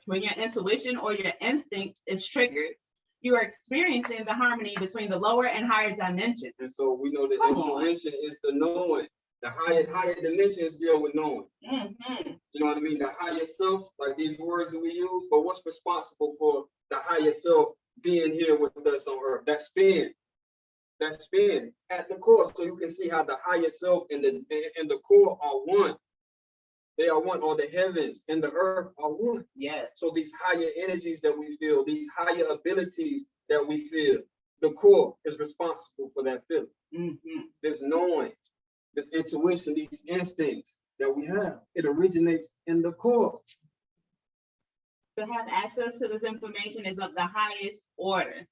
When your intuition or your instinct is triggered, you are experiencing the harmony between the lower and higher dimensions. And so we know that Come on. intuition is the knowing. The higher dimensions deal with knowing. Mhm. You know what I mean? The higher self, like these words that we use, but what's responsible for the higher self being here with us on earth? That spin at the core, so you can see how the higher self and the core are one. They are one, or the heavens and the earth are one. Yes. So these higher energies that we feel, these higher abilities that we feel, the core is responsible for that feeling. Mhm. This knowing, this intuition, these instincts that we have, it originates in the core. To have access to this information is of the highest order.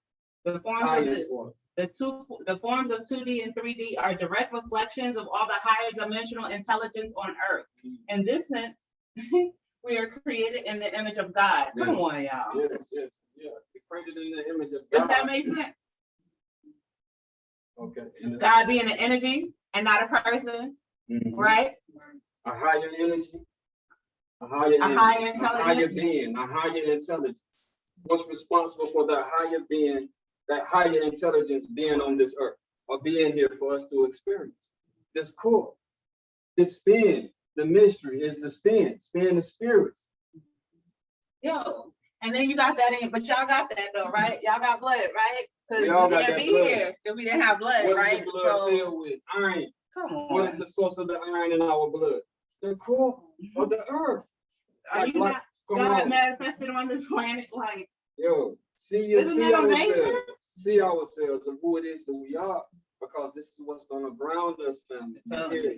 The forms of Highest order. the forms of 2D and 3D are direct reflections of all the higher dimensional intelligence on Earth. In this sense, we are created in the image of God. Come Yes. on, y'all. Yes. It's created in the image of Does God. that make sense? Okay. And God being an energy and not a person, Mhm. right? A higher energy, a higher intelligence. being, a higher intelligence. What's responsible for that higher being, that higher intelligence being on this earth, or being here for us to experience? This core, this spin, the mystery is the spin the spirits. Yo, and then you got that in, but y'all got that though, right? Y'all got blood, right? Because We we all got can't that be blood. here if we didn't have blood, What right? is the blood So filled with? Iron. come What is on. the source of the iron in our blood? The core of the earth. Are you not come God on. manifested on this planet? Like, Yo, Isn't that amazing? see ourselves and who it is that we are, because this is what's gonna ground us, family. Tell Here. me.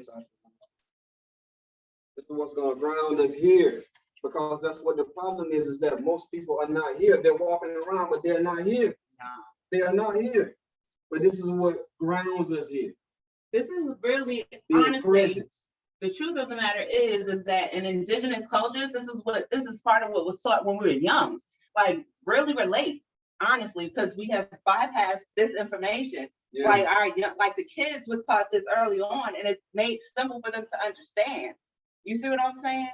This is what's gonna ground us here, because that's what the problem is that most people are not here. They're walking around, but they're not here. nah. They are not here. But this is what grounds us here. This is really, The honestly, presence. the truth of the matter is that in indigenous cultures, this is part of what was taught when we were young. Like, really relate, honestly, because we have bypassed this information. Yeah. Like the kids was taught this early on, and it made simple for them to understand. You see what I'm saying?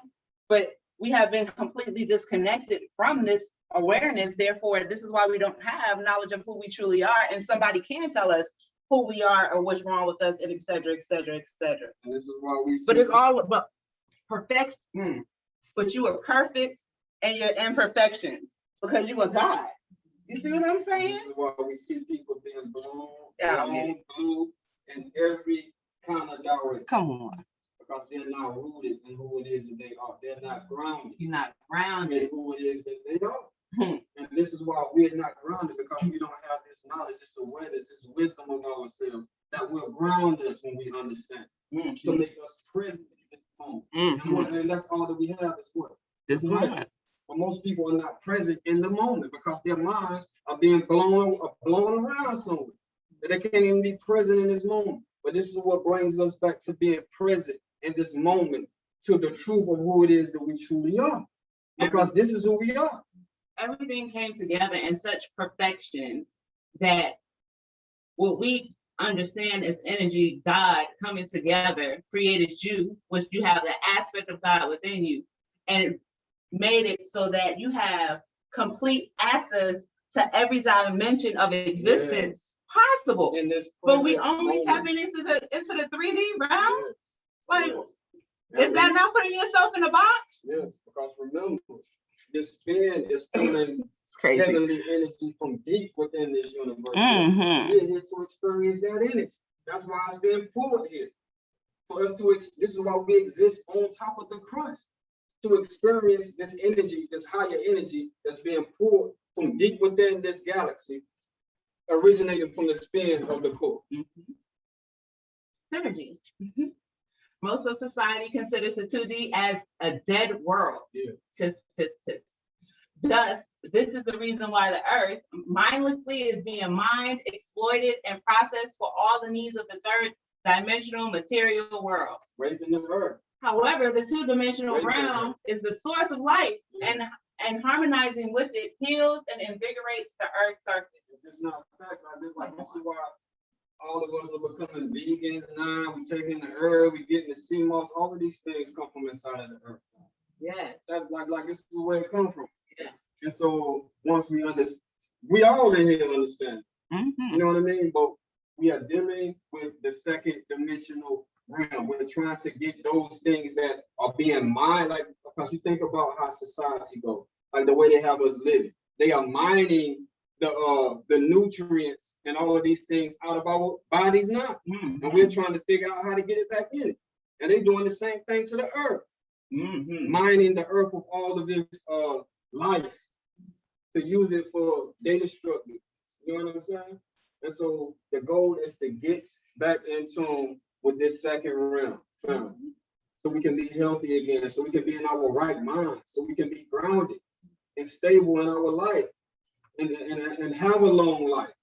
But we have been completely disconnected from this awareness. Therefore, this is why we don't have knowledge of who we truly are, and somebody can tell us who we are or what's wrong with us, and et cetera, et cetera, et cetera. And this is why we. But it's all about perfection. But you are perfect and your imperfections because you are God. You see what I'm saying? This is why we see people being blown, Yeah, I get blue, in every kind of direction. Come on. Because they're not rooted in who it is that they are. They're not grounded You're not in grounded. who it is that they are. And this is why we're not grounded, because we don't have this knowledge, this awareness, this wisdom of ourselves that will ground us when we understand, to make us present in this moment. And that's all that we have is what? This Present. moment. But most people are not present in the moment because their minds are being blown around somewhere. That they can't even be present in this moment. But this is what brings us back to being present in this moment, to the truth of who it is that we truly are. Because this is who we are. Everything came together in such perfection that what we understand as energy, God coming together, created you, which you have the aspect of God within you, and made it so that you have complete access to every dimension of existence possible. In this But we present only moment. tapping into the 3D realm. Like, Yes. is that not putting yourself in a box? Yes, because remember, this spin is pulling It's crazy. heavenly energy from deep within this universe. Mhm. We're here to experience that energy. That's why it's being pulled here. For us to, this is why we exist on top of the crust, to experience this energy, this higher energy that's being pulled from deep within this galaxy, originating from the spin of the core. Synergy. Most of society considers the 2D as a dead world. Yeah. Tisk, tisk, tisk. Thus, this is the reason why the earth mindlessly is being mined, exploited, and processed for all the needs of the third dimensional material world. Raping the earth. However, the two-dimensional Right there. realm is the source of life, and harmonizing with it heals and invigorates the earth's surface. It's just not a fact. Like this is why all of us are becoming vegans now. We're taking the herb, we're getting the sea moss. All of these things come from inside of the earth. Yes. That's like this is where it comes from. Yeah. And so once we understand, we all in here understand. Mm-hmm. You know what I mean? But we are dealing with the second dimensional realm. We're trying to get those things that are being mined, like because you think about how society goes, like the way they have us living. They are mining the nutrients and all of these things out of our bodies now. Mm-hmm. And we're trying to figure out how to get it back in it. And they're doing the same thing to the earth. Mm-hmm. Mining the earth of all of this life to use it for data structure. You know what I'm saying? And so the goal is to get back in tune with this second realm, so we can be healthy again, so we can be in our right mind, so we can be grounded and stable in our life and have a long life.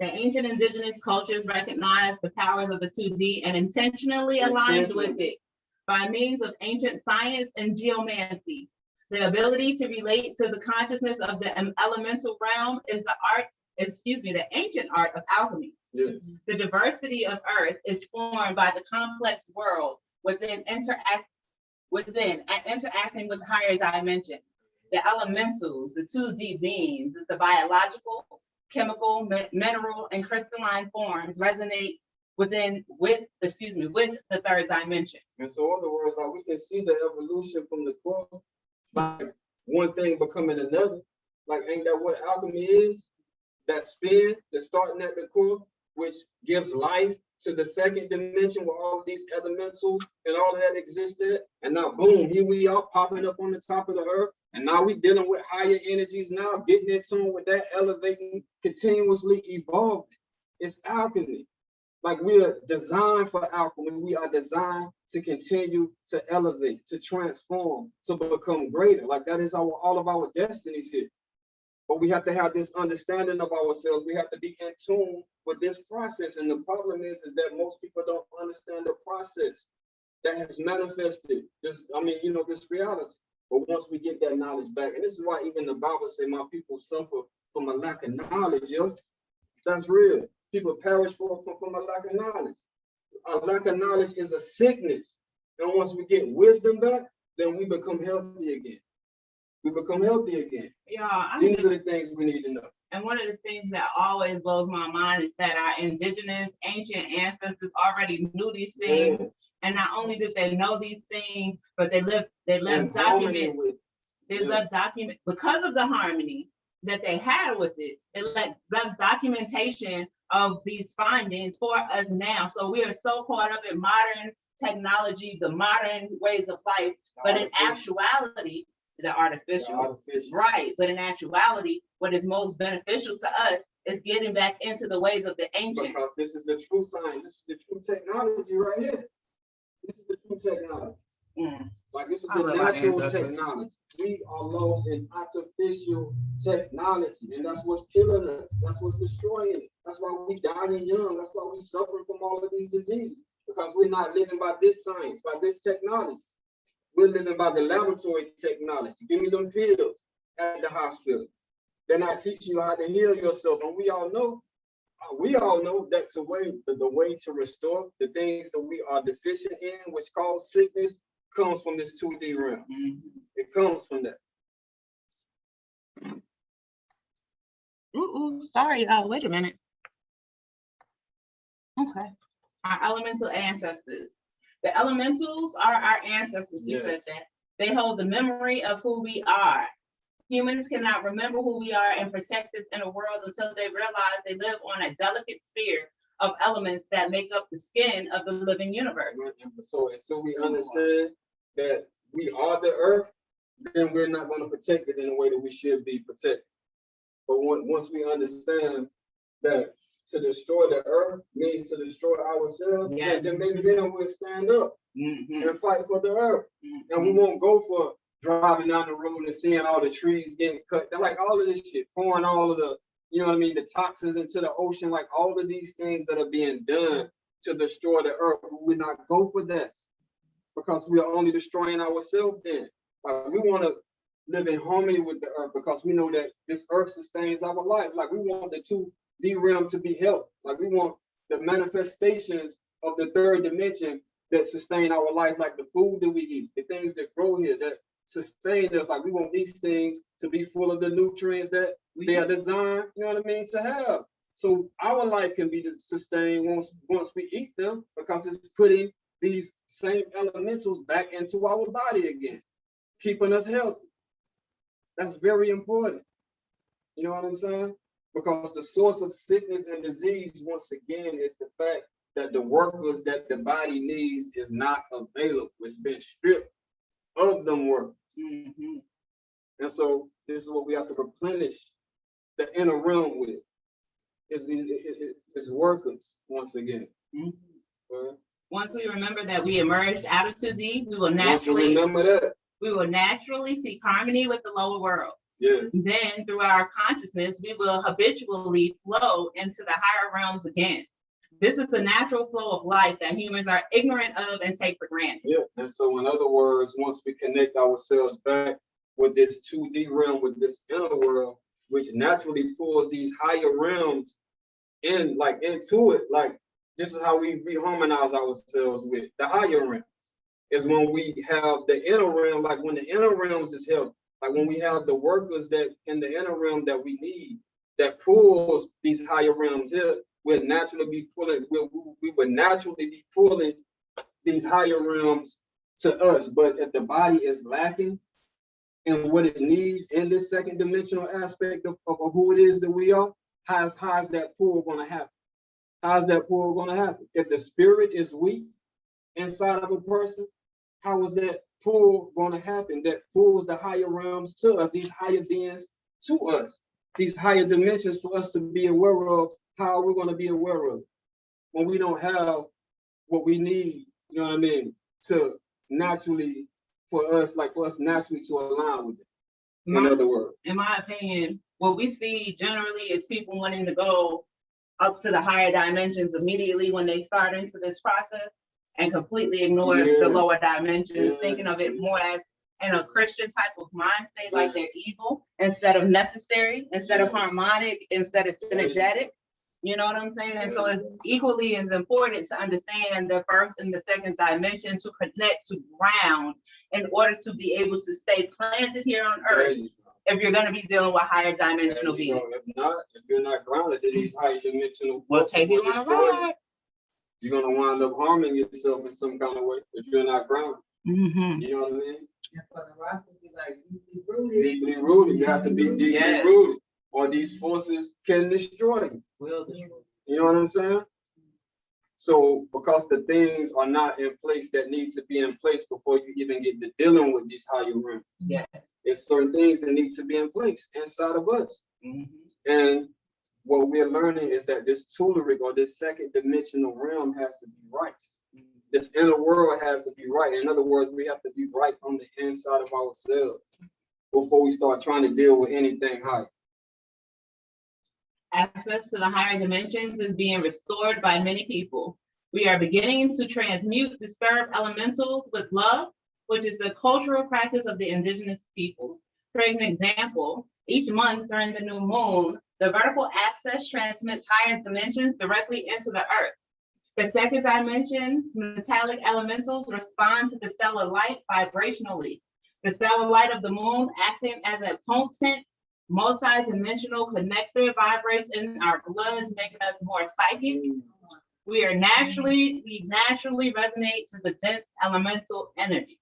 The ancient indigenous cultures recognize the powers of the 2D and intentionally aligned with it by means of ancient science and geomancy. The ability to relate to the consciousness of the elemental realm is the ancient art of alchemy. Yes. The diversity of Earth is formed by the complex world within and interacting with higher dimensions. The elementals, the 2D beings, is the biological, chemical, mineral, and crystalline forms resonate with the third dimension. And so, in other words, like we can see the evolution from the core, like one thing becoming another. Like, ain't that what alchemy is? That spin that's starting at the core, which gives life to the second dimension where all of these elementals and all of that existed. And now, boom, here we are popping up on the top of the earth. And now we're dealing with higher energies now, getting in tune with that, elevating, continuously evolving. It's alchemy. Like we are designed for alchemy. We are designed to continue to elevate, to transform, to become greater. Like that is all of our destinies here. But we have to have this understanding of ourselves. We have to be in tune with this process. And the problem is that most people don't understand the process that has manifested this reality. But once we get that knowledge back, and this is why even the Bible says, my people suffer from a lack of knowledge, yo. That's real. People perish from a lack of knowledge. A lack of knowledge is a sickness. And once we get wisdom back, then we become healthy again. Yeah, These are the things we need to know. and one of the things that always blows my mind is that our indigenous ancient ancestors already knew these things. Yeah. And not only did they know these things, but they left And harmony document. with- They yeah. left document because of the harmony that they had with it. They left documentation of these findings for us now. So we are so caught up in modern technology, the modern ways of life, but in actuality, the artificial, right? But in actuality, what is most beneficial to us is getting back into the ways of the ancient. Because this is the true science. This is the true technology right here. This is the true technology. Like this is I the love our natural ancestors. technology. We are lost in artificial technology, and that's what's killing us. That's what's destroying us. That's why we dying young. That's why we suffering from all of these diseases, because we're not living by this science, by this technology. We're living by the laboratory technology. Give me them pills at the hospital. They're not teaching you how to heal yourself, and we all know that the way to restore the things that we are deficient in, which cause sickness, comes from this 2D realm. It comes from that. Sorry, wait a minute. Okay. Our elemental ancestors. The elementals are our ancestors. We said that. They hold the memory of who we are. Humans cannot remember who we are and protect this inner world until they realize they live on a delicate sphere of elements that make up the skin of the living universe. So until we understand that we are the earth, then we're not going to protect it in the way that we should be protected. But once we understand that to destroy the earth means to destroy ourselves, then maybe then we'll stand up and fight for the earth. And we won't go for driving down the road and seeing all the trees getting cut. They're like all of this shit, pouring all of the, you know what I mean, the toxins into the ocean, like all of these things that are being done to destroy the earth. We would not go for that, because we are only destroying ourselves then. Like we want to live in harmony with the earth, because we know that this earth sustains our life. Like we want the 2D realm to be helped. Like we want the manifestations of the 3rd dimension that sustain our life, like the food that we eat, the things that grow here that sustain us. Like we want these things to be full of the nutrients that they are designed, you know what I mean, to have. So our life can be sustained once we eat them, because it's putting these same elementals back into our body again, keeping us healthy. That's very important. You know what I'm saying? Because the source of sickness and disease, once again, is the fact that the workers that the body needs is not available. It's been stripped of them workers. And so this is what we have to replenish the inner realm with, is workers once again. Once we remember that we emerged out of 2D, we will naturally seek harmony with the lower world. Then through our consciousness, we will habitually flow into the higher realms again. This is the natural flow of life that humans are ignorant of and take for granted. And so in other words, once we connect ourselves back with this 2D realm, with this inner world, which naturally pulls these higher realms in, like into it, like this is how we reharmonize ourselves with the higher realms, is when we have the inner realm, like when the inner realms is healthy, like when we have the workers that in the inner realm that we need, that pulls these higher realms here, we would naturally be pulling these higher realms to us. But if the body is lacking in what it needs in this second dimensional aspect of who it is that we are, how's that pull going to happen? How's that pull going to happen? If the spirit is weak inside of a person, how is that pull going to happen? That pulls the higher realms to us, these higher beings to us, these higher dimensions for us to be aware of. How are we going to be aware of it when we don't have what we need, you know what I mean, to naturally, for us naturally to align with it, in other words. In my opinion, what we see generally is people wanting to go up to the higher dimensions immediately when they start into this process and completely ignore the lower dimensions, thinking of it more as in a Christian type of mind state, like they're evil instead of necessary, instead of harmonic, instead of synergetic. You know what I'm saying? And so it's equally as important to understand the first and the second dimension, to connect to ground in order to be able to stay planted here on earth. If you're going to be dealing with higher dimensional beings. If you're not grounded in these higher dimensional forces, take you on a ride. You're going to wind up harming yourself in some kind of way if you're not grounded. You know what I mean? And for the rest to be like deeply rooted. Deeply rooted. You have to be deeply rooted, or these forces can destroy you. You know what I'm saying? So because the things are not in place that need to be in place before you even get to dealing with these higher realms. There's certain things that need to be in place inside of us. And what we're learning is that this telluric or this second dimensional realm has to be right. this inner world has to be right. In other words, we have to be right on the inside of ourselves before we start trying to deal with anything higher. Access to the higher dimensions is being restored by many people. We are beginning to transmute disturbed elementals with love, which is the cultural practice of the indigenous peoples. For an example, each month during the new moon, the vertical axis transmits higher dimensions directly into the earth. The second dimension, metallic elementals respond to the stellar light vibrationally. The stellar light of the moon acting as a potent, multi-dimensional connector vibrates in our bloods, making us more psychic. We naturally resonate to the dense elemental energy.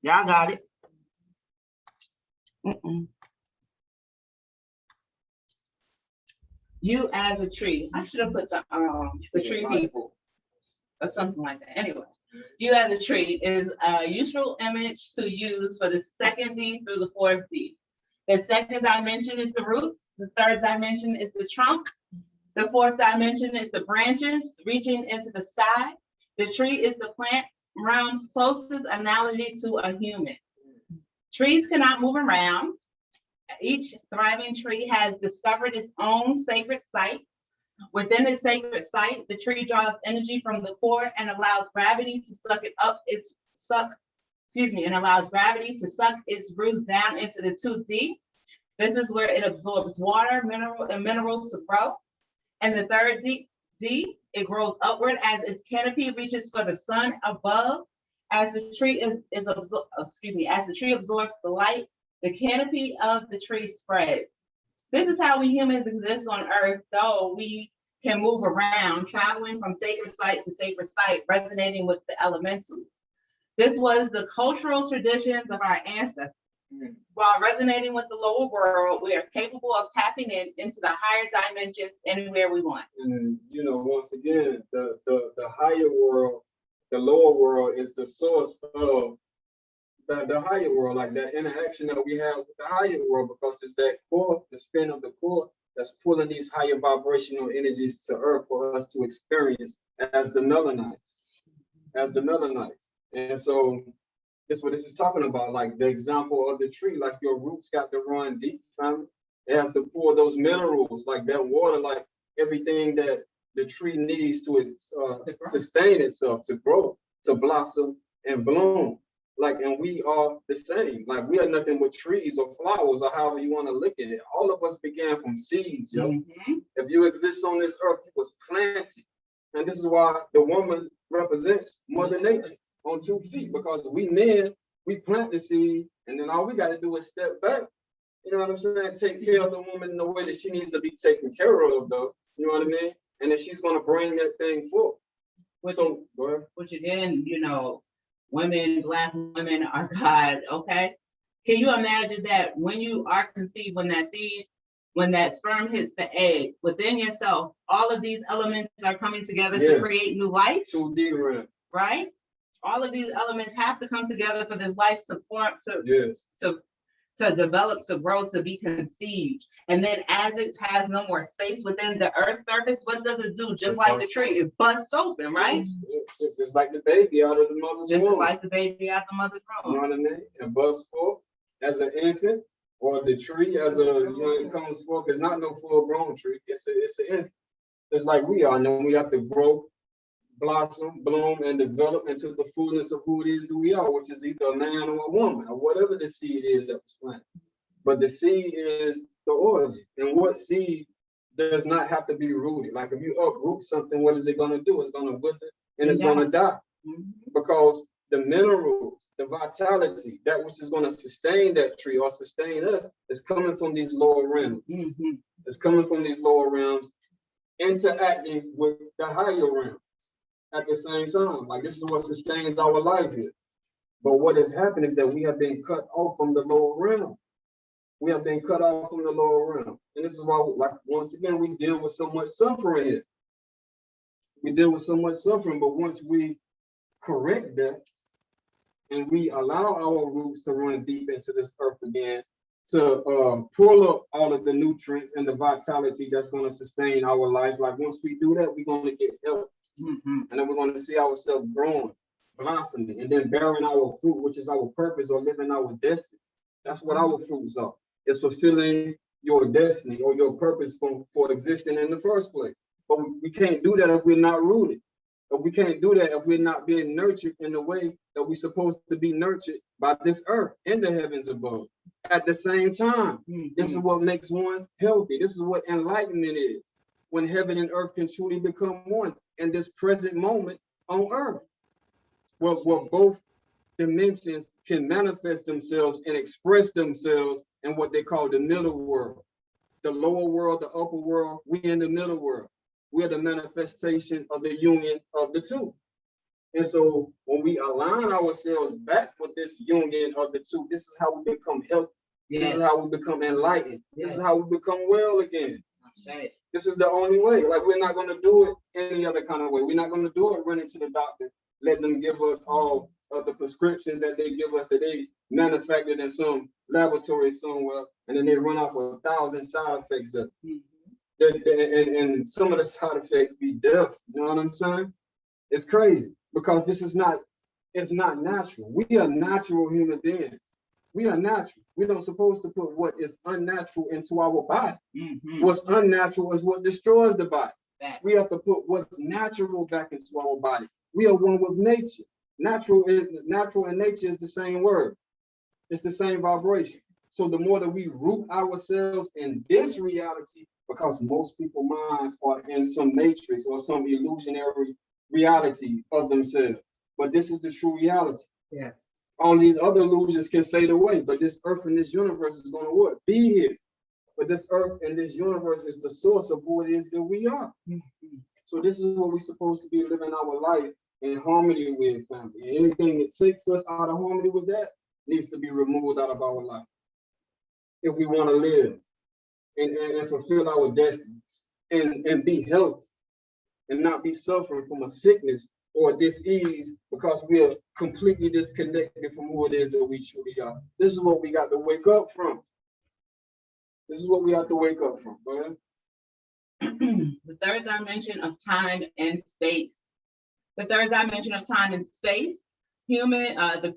Y'all got it. You as a tree. I should have put the tree people or something like that. Anyway, you as a tree is a useful image to use for the second D through the fourth D. The second dimension is the roots. The third dimension is the trunk. The fourth dimension is the branches reaching into the sky. The tree is the plant realm's closest analogy to a human. Trees cannot move around. Each thriving tree has discovered its own sacred site. Within its sacred site, the tree draws energy from the core and allows gravity to suck its roots down into the 2D. This is where it absorbs water, minerals to grow. And the third D, it grows upward as its canopy reaches for the sun above. As the tree absorbs the light, the canopy of the tree spreads. This is how we humans exist on Earth, though we can move around, traveling from sacred site to sacred site, resonating with the elemental. This was the cultural traditions of our ancestors. While resonating with the lower world, we are capable of tapping into the higher dimensions anywhere we want. And once again, the higher world, the lower world is the source of the higher world, like that interaction that we have with the higher world, because it's that core, the spin of the core, that's pulling these higher vibrational energies to Earth for us to experience as the nullinites. And so this is what this is talking about, like the example of the tree, like your roots got to run deep, family. It has to pour those minerals, like that water, like everything that the tree needs to sustain itself, to grow, to blossom and bloom. And we are the same. Like, we are nothing but trees or flowers, or however you want to look at it. All of us began from seeds, yo. If you exist on this earth, it was planted. And this is why the woman represents Mother Nature on 2 feet, because we men, we plant the seed, and then all we got to do is step back. You know what I'm saying? Take care of the woman in the way that she needs to be taken care of, though. You know what I mean? And then she's going to bring that thing forth. Which again, women, Black women are God, okay? Can you imagine that when you are conceived, when that sperm hits the egg, within yourself, all of these elements are coming together to create new life? 2D realm. Right? All of these elements have to come together for this life to form, to develop, to grow, to be conceived. And then as it has no more space within the earth surface, what does it do? Just like the tree, it busts open, right? It's just like the baby out of the mother's womb. Just like the baby out of the mother's womb. You know what I mean? It busts forth as an infant, or the tree it comes forth. It's not no full-grown tree. It's an infant. It's like we are. And then we have to grow, blossom, bloom, and develop into the fullness of who it is that we are, which is either a man or a woman, or whatever the seed is that was planted. But the seed is the origin. And what seed does not have to be rooted? Like, if you uproot something, what is it going to do? It's going to wither and it's going to die. Because the minerals, the vitality, that which is going to sustain that tree or sustain us, is coming from these lower realms. It's coming from these lower realms, interacting with the higher realms at the same time. Like, this is what sustains our life here. But what has happened is that we have been cut off from the lower realm. We have been cut off from the lower realm. And this is why, like, once again, we deal with so much suffering here. We deal with so much suffering, but once we correct that and we allow our roots to run deep into this earth again, pull up all of the nutrients and the vitality that's going to sustain our life. Like once we do that, we're going to get health. And then we're going to see ourselves growing, blossoming, and then bearing our fruit, which is our purpose or living our destiny. That's what our fruits are. It's fulfilling your destiny or your purpose for existing in the first place. But we can't do that if we're not rooted. But we can't do that if we're not being nurtured in the way that we're supposed to be nurtured by this earth and the heavens above. At the same time, this is what makes one healthy. This is what enlightenment is. When heaven and earth can truly become one in this present moment on earth. Where both dimensions can manifest themselves and express themselves in what they call the middle world. The lower world, the upper world, we in the middle world. We're the manifestation of the union of the two. And so when we align ourselves back with this union of the two, this is how we become healthy. Yes. This is how we become enlightened. Yes. This is how we become well again. Right. This is the only way. Like we're not going to do it any other kind of way. We're not going to do it running to the doctor, let them give us all of the prescriptions that they give us that they manufactured in some laboratory somewhere, and then they run off 1,000 side effects of it. And some of the side effects be death. You know what I'm saying? It's crazy because this is not, it's not natural. We are natural human beings. We are natural. We don't supposed to put what is unnatural into our body. What's unnatural is what destroys the body. We have to put what's natural back into our body. We are one with nature. Natural and nature is the same word. It's the same vibration. So the more that we root ourselves in this reality, because most people's minds are in some matrix or some illusionary reality of themselves. But this is the true reality. Yes. All these other illusions can fade away, but this earth and this universe is going to what? Be here. But this earth and this universe is the source of who it is that we are. So this is what we're supposed to be living our life in harmony with, family. And anything that takes us out of harmony with that needs to be removed out of our life. If we want to live and fulfill our destinies and be healthy and not be suffering from a sickness or dis-ease because we are completely disconnected from who it is that we truly are. This is what we got to wake up from. This is what we have to wake up from. Go ahead. The third dimension of time and space. The third dimension of time and space. The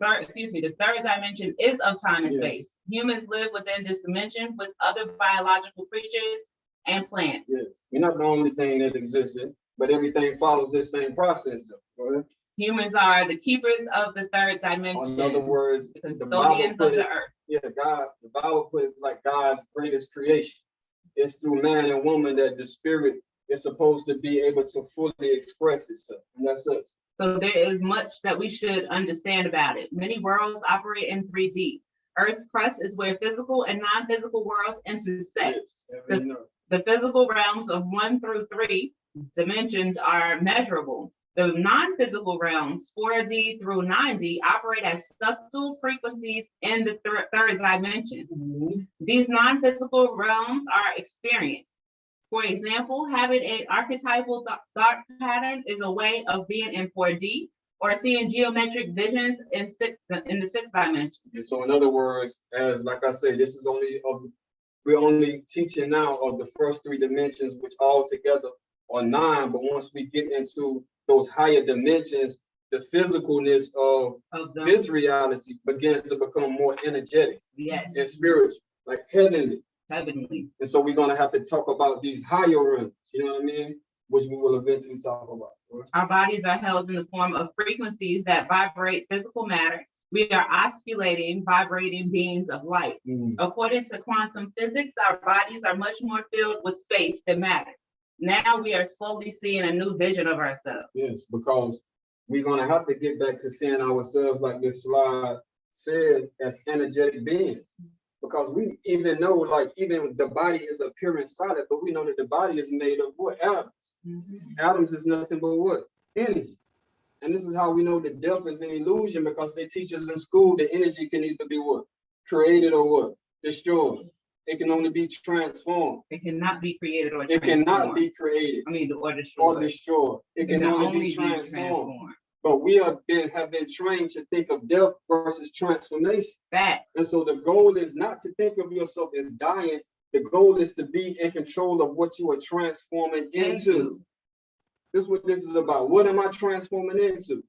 third dimension is of time and space. Humans live within this dimension with other biological creatures and plants. Yes, we're not the only thing that exists, but everything follows this same process, though. Go ahead. Humans are the keepers of the third dimension. In other words, the custodians of the earth. Yeah, God, the Bible puts it like God's greatest creation. It's through man and woman that the spirit is supposed to be able to fully express itself, and that's it. So there is much that we should understand about it. Many worlds operate in 3D. Earth's crust is where physical and non-physical worlds intersect. Yes, the physical realms of 1 through 3 dimensions are measurable. The non-physical realms, 4D through 9D, operate at subtle frequencies in the third dimension. These non-physical realms are experienced. For example, having an archetypal thought pattern is a way of being in 4D, or seeing geometric visions in the sixth dimension. And so in other words, as like I say, this is we're only teaching now of the first 3 dimensions, which all together are 9. But once we get into those higher dimensions, the physicalness of this reality begins to become more energetic, and spiritual, like heavenly. And so we're going to have to talk about these higher realms, you know what I mean? Which we will eventually talk about. Our bodies are held in the form of frequencies that vibrate physical matter. We are oscillating, vibrating beings of light. According to quantum physics, our bodies are much more filled with space than matter. Now we are slowly seeing a new vision of ourselves. Yes, because we're going to have to get back to seeing ourselves, like this slide said, as energetic beings. Because we even know, like, even the body is appearing solid, but we know that the body is made of what? Atoms. Atoms is nothing but what? Energy. And this is how we know that death is an illusion, because they teach us in school that energy can either be what? Created or what? Destroyed. It can only be transformed. It cannot be created or transformed. It cannot be created. Or destroyed. It can only be transformed. But we have been trained to think of death versus transformation. Facts. And so the goal is not to think of yourself as dying. The goal is to be in control of what you are transforming into. This is what this is about. What am I transforming into?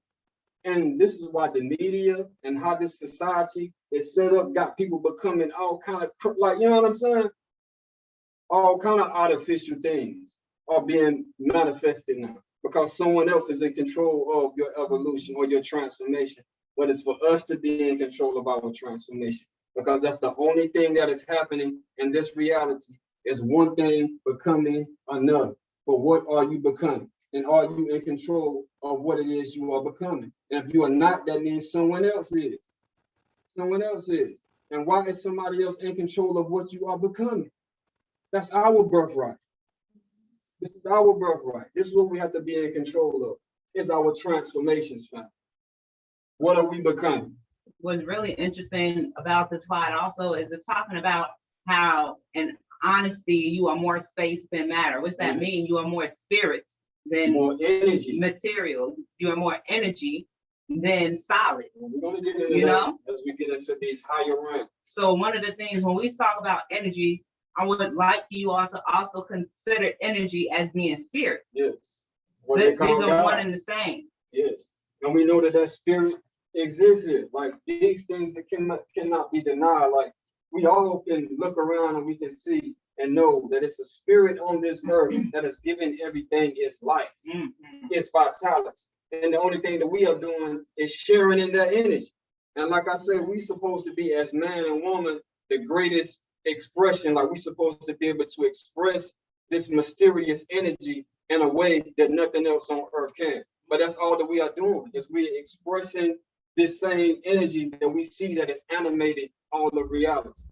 And this is why the media and how this society is set up got people becoming all kind of, like, you know what I'm saying? All kind of artificial things are being manifested now because someone else is in control of your evolution or your transformation. But it's for us to be in control of our transformation, because that's the only thing that is happening in this reality is one thing becoming another. But what are you becoming? And are you in control of what it is you are becoming? And if you are not, that means someone else is. Someone else is. And why is somebody else in control of what you are becoming? That's our birthright. This is our birthright. This is what we have to be in control of. It's our transformations, fam. What are we becoming? What's really interesting about this slide also is it's talking about how in honesty you are more space than matter. What's that mean? You are more spirit than more energy, material. You are more energy than solid. We're going to get into you that know, as we get into these higher realms. So one of the things when we talk about energy, I would like you all to also consider energy as being spirit. Yes. These are one and the same. Yes. And we know that that spirit exists here. Like these things that cannot be denied. Like we all can look around and we can see and know that it's a spirit on this earth that has given everything its life, its vitality. And the only thing that we are doing is sharing in that energy. And like I said, we're supposed to be, as man and woman, the greatest expression. Like we're supposed to be able to express this mysterious energy in a way that nothing else on earth can. But that's all that we are doing, is we're expressing this same energy that we see that is animated all of reality.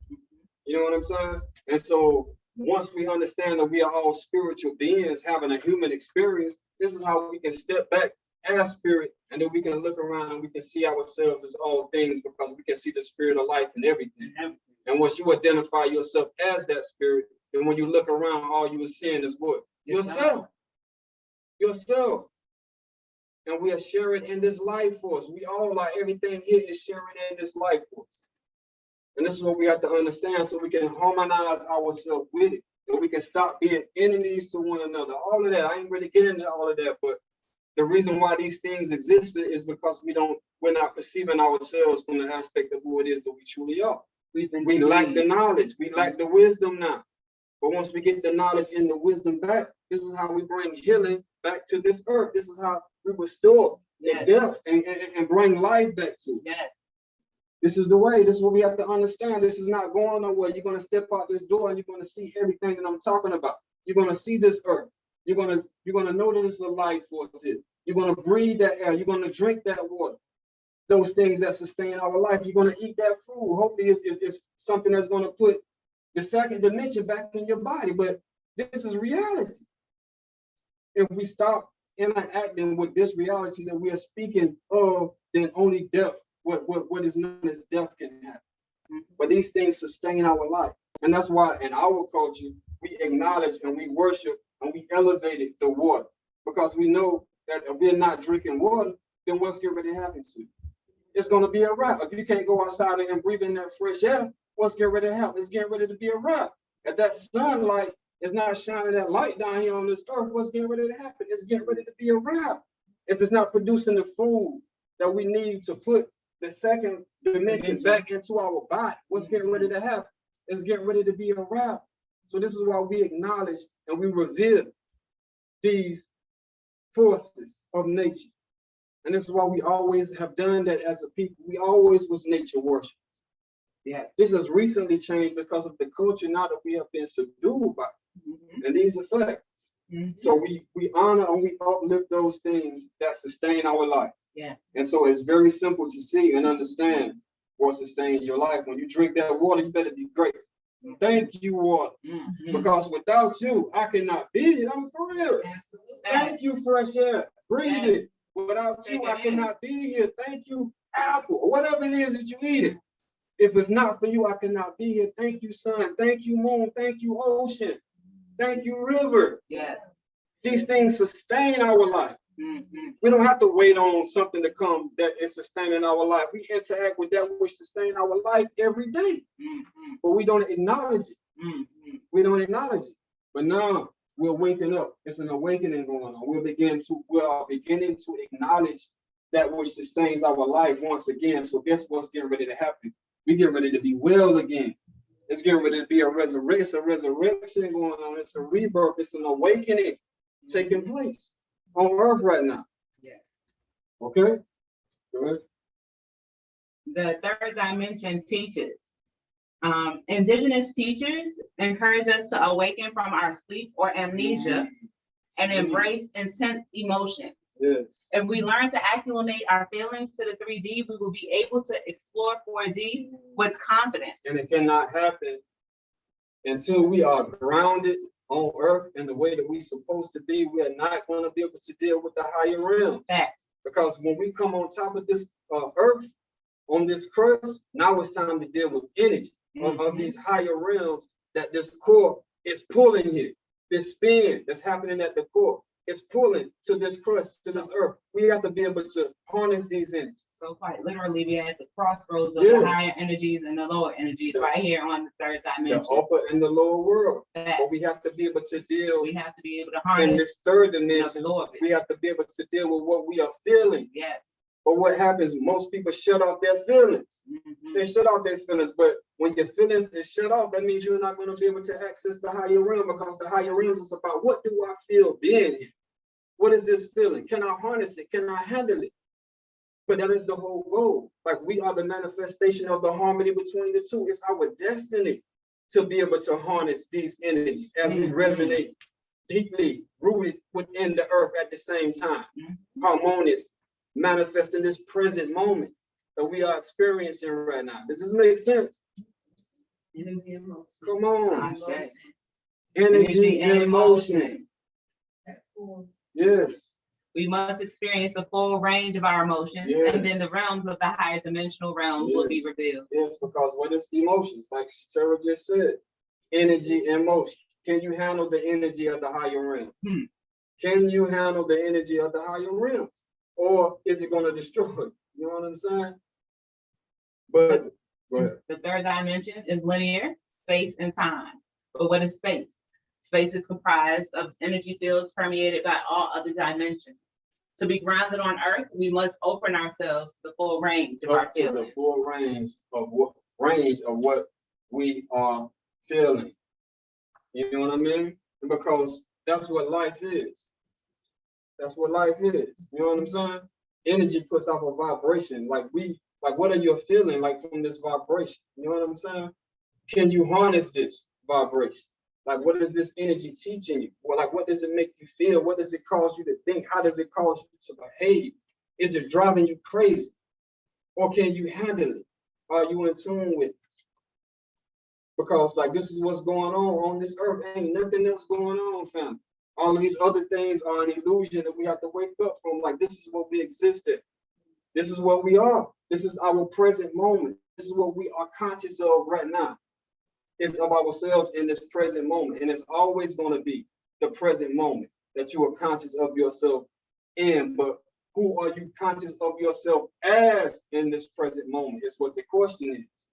You know what I'm saying? And so once we understand that we are all spiritual beings having a human experience, this is how we can step back as spirit, and then we can look around and we can see ourselves as all things, because we can see the spirit of life in everything. And once you identify yourself as that spirit, then when you look around, all you are seeing is what? Yourself. Yourself. And we are sharing in this life force. We all, like everything here is sharing in this life force. And this is what we have to understand, so we can harmonize ourselves with it. And we can stop being enemies to one another. All of that, I ain't really getting into all of that, but the reason why these things existed is because we're not perceiving ourselves from the aspect of who it is that we truly are. We lack the knowledge, we lack the wisdom now. But once we get the knowledge and the wisdom back, this is how we bring healing back to this earth. This is how we restore the death and bring life back to it. This is the way. This is what we have to understand. This is not going nowhere. You're going to step out this door and you're going to see everything that I'm talking about. You're going to see this earth. You're going to know that it's a life force here. You're going to breathe that air. You're going to drink that water. Those things that sustain our life. You're going to eat that food. Hopefully it's something that's going to put the second dimension back in your body. But this is reality. If we stop interacting with this reality that we are speaking of, then only death, what is known as death, can happen. But these things sustain our life. And that's why in our culture, we acknowledge and we worship and we elevated the water, because we know that if we're not drinking water, then what's getting ready to happen to you? It's going to be a wrap. If you can't go outside and breathe in that fresh air, what's getting ready to happen? It's getting ready to be a wrap. If that sunlight is not shining that light down here on this earth, what's getting ready to happen? It's getting ready to be a wrap. If it's not producing the food that we need to put the second dimension back into our body, what's getting ready to happen? It's getting ready to be a wrap. So this is why we acknowledge and we revere these forces of nature. And this is why we always have done that as a people. We always was nature worshipers. This has recently changed because of the culture now that we have been subdued by and these effects. So we honor and we uplift those things that sustain our life. And so it's very simple to see and understand what sustains your life. When you drink that water, you better be grateful. Thank you, water. Because without you, I cannot be here. I'm for real. Thank you, fresh air. Breathe it. Without you, I cannot be here. Thank you, apple, or whatever it is that you eat. If it's not for you, I cannot be here. Thank you, sun. Thank you, moon. Thank you, ocean. Thank you, river. These things sustain our life. We don't have to wait on something to come that is sustaining our life. We interact with that which sustains our life every day, but we don't acknowledge it. We don't acknowledge it. But now we're waking up. It's an awakening going on. We are beginning to acknowledge that which sustains our life once again. So guess what's getting ready to happen? We get ready to be well again. It's getting ready to be a resurrection. It's a resurrection going on. It's a rebirth. It's an awakening taking place on earth right now. Yeah. Okay? Go ahead. The third dimension teaches. Indigenous teachers encourage us to awaken from our sleep or amnesia and embrace intense emotions. Yes. If we learn to acclimate our feelings to the 3D, we will be able to explore 4D with confidence. And it cannot happen until we are grounded on earth in the way that we're supposed to be. We are not going to be able to deal with the higher realm. Facts. Because when we come on top of this earth, on this crust, now it's time to deal with energy of these higher realms that this core is pulling here. This spin that's happening at the core is pulling to this crust, to this earth. We have to be able to harness these energies. So quite literally, we are at the crossroads of Yes. the higher energies and the lower energies right here on the third The dimension. upper and the lower world. Facts. But we have to be able to deal We have to be able to in harness this third and dimension. absorb it. We have to be able to deal with what we are feeling. Yes. But what happens, most people shut off their feelings. Mhm. They shut off their feelings, but when your feelings is shut off, that means you're not going to be able to access the higher realm, because the higher realms is about, what do I feel being here? What is this feeling? Can I harness it? Can I handle it? But that is the whole goal. Like, we are the manifestation of the harmony between the two. It's our destiny to be able to harness these energies as we resonate deeply rooted within the earth at the same time. Harmonious, manifesting this present moment that we are experiencing right now. Does this make sense? Energy and motion. Come on. Emotions. Energy and emotion. That form. Yes. We must experience the full range of our emotions, Yes. and then the realms of the higher dimensional realms will be Yes. revealed. Yes, because what is emotions? Like Sarah just said, energy and motion. Can you handle the energy of the higher realm? Can you handle the energy of the higher realm? Or is it going to destroy you? You know what I'm saying? But go ahead. The third dimension is linear, space, and time. But what is space? Space is comprised of energy fields permeated by all other dimensions. To be grounded on Earth, we must open ourselves to the full range of our Up to the feelings. full range of what we are feeling. You know what I mean? Because that's what life is. That's what life is. You know what I'm saying? Energy puts off a vibration. Like what are you feeling like from this vibration? You know what I'm saying? Can you harness this vibration? Like, what is this energy teaching you? Well, like, what does it make you feel? What does it cause you to think? How does it cause you to behave? Is it driving you crazy? Or can you handle it? Are you in tune with it? Because, like, this is what's going on this earth. Ain't nothing else going on, fam. All of these other things are an illusion that we have to wake up from. Like, this is what we exist in. This is what we are. This is our present moment. This is what we are conscious of right now. It's of ourselves in this present moment. And it's always going to be the present moment that you are conscious of yourself in. But who are you conscious of yourself as in this present moment is what the question is.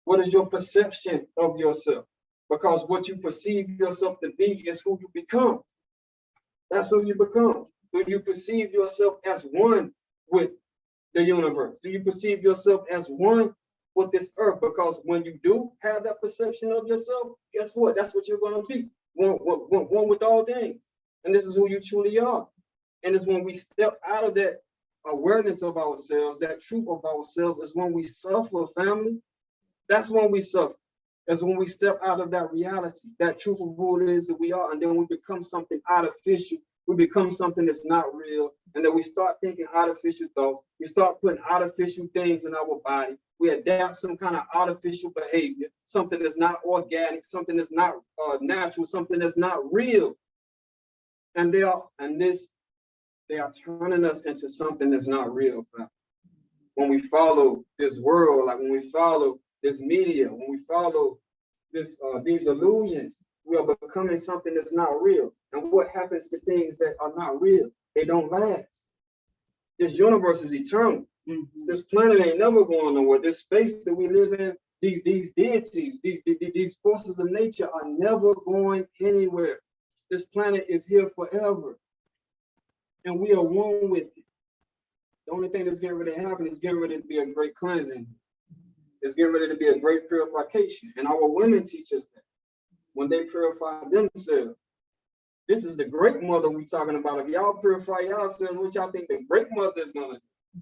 What is your perception of yourself? Because what you perceive yourself to be is who you become. That's who you become. Do you perceive yourself as one with the universe? Do you perceive yourself as one with this earth? Because when you do have that perception of yourself, guess what? That's what you're going to be. One with all things. And this is who you truly are. And it's when we step out of that awareness of ourselves, that truth of ourselves, is when we suffer, family. That's when we suffer. That's when we step out of that reality, that truth of who it is that we are, and then we become something artificial. We become something that's not real, and then we start thinking artificial thoughts. We start putting artificial things in our body. We adapt some kind of artificial behavior, something that's not organic, something that's not natural, something that's not real. And they are turning us into something that's not real. When we follow this world, like when we follow this media, when we follow these illusions, we are becoming something that's not real. And what happens to things that are not real? They don't last. This universe is eternal. Mhm. This planet ain't never going nowhere. This space that we live in, these deities, these forces of nature are never going anywhere. This planet is here forever. And we are one with it. The only thing that's getting ready to happen is getting ready to be a great cleansing. It's getting ready to be a great purification. And our women teach us that when they purify themselves. This is the great mother we talking about. If y'all purify yourselves, what y'all think the great mother is gonna do?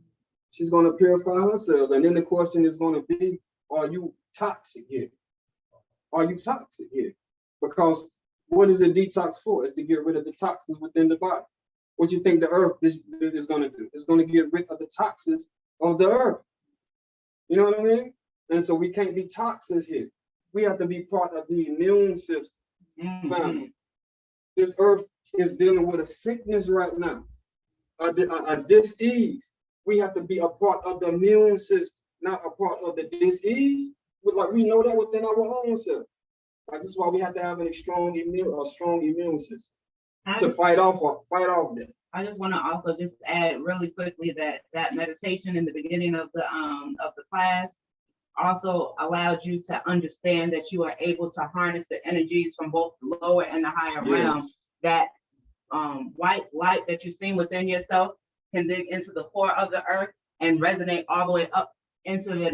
She's gonna purify herself. And then the question is gonna be, are you toxic here? Are you toxic here? Because what is a detox for? It's to get rid of the toxins within the body. What you think the earth is gonna do? It's gonna get rid of the toxins of the earth. You know what I mean? And so we can't be toxics here. We have to be part of the immune system. Family. This earth is dealing with a sickness right now, a dis-ease. We have to be a part of the immune system, not a part of the dis-ease. Like we know that within our own self. Like this is why we have to have a strong immune system to fight off that. I just want to also just add really quickly that meditation in the beginning of the class also allowed you to understand that you are able to harness the energies from both the lower and the higher realm. That white light that you've seen within yourself can dig into the core of the earth and resonate all the way up into the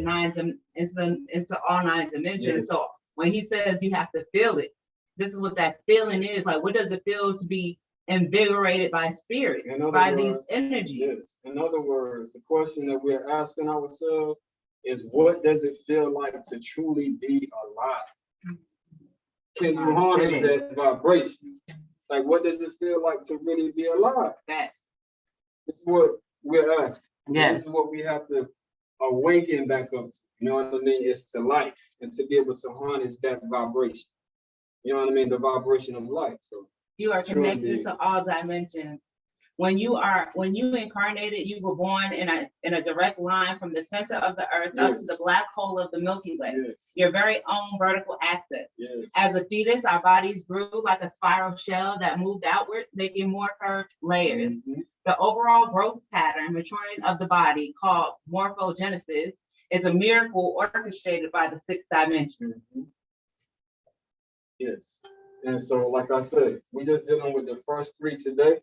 into all 9 dimensions. Yes. So when he says you have to feel it, this is what that feeling is. Like, what does it feel to be invigorated by spirit, by these energies? Yes. In other words, the question that we're asking ourselves is, what does it feel like to truly be alive? Can you harness that vibration? Like, what does it feel like to really be alive? That is what we're asking. Yes. This is what we have to awaken back up to. You know what I mean? It's to life, and to be able to harness that vibration. You know what I mean? The vibration of life. So you are connected to all dimensions. When you incarnated, you were born in a direct line from the center of the earth up to the black hole of the Milky Way. Yes. Your very own vertical axis. Yes. As a fetus, our bodies grew like a spiral shell that moved outward, making more curved layers. Mm-hmm. The overall growth pattern, maturing of the body, called morphogenesis, is a miracle orchestrated by the 6th dimension. Mm-hmm. Yes. And so, like I said, we're just dealing with the first 3 today.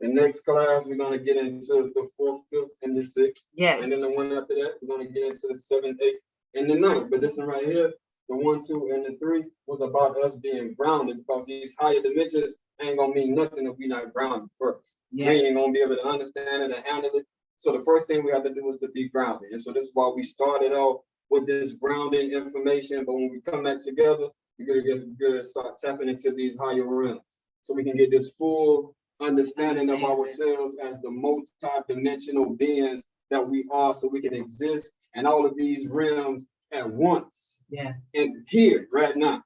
The next class, we're going to get into the 4th, 5th, and the 6th. Yes. And then the one after that, we're going to get into the 7th, 8th, and the 9th. But this one right here, the 1, 2, and the 3 was about us being grounded, because these higher dimensions ain't going to mean nothing if we're not grounded first. Yeah. We ain't going to be able to understand it and handle it. So the first thing we have to do is to be grounded. And so this is why we started off with this grounding information. But when we come back together, we're going to start tapping into these higher realms, so we can get this full understanding of ourselves as the multi-dimensional beings that we are, so we can exist in all of these realms at once. Yeah. And here, right now,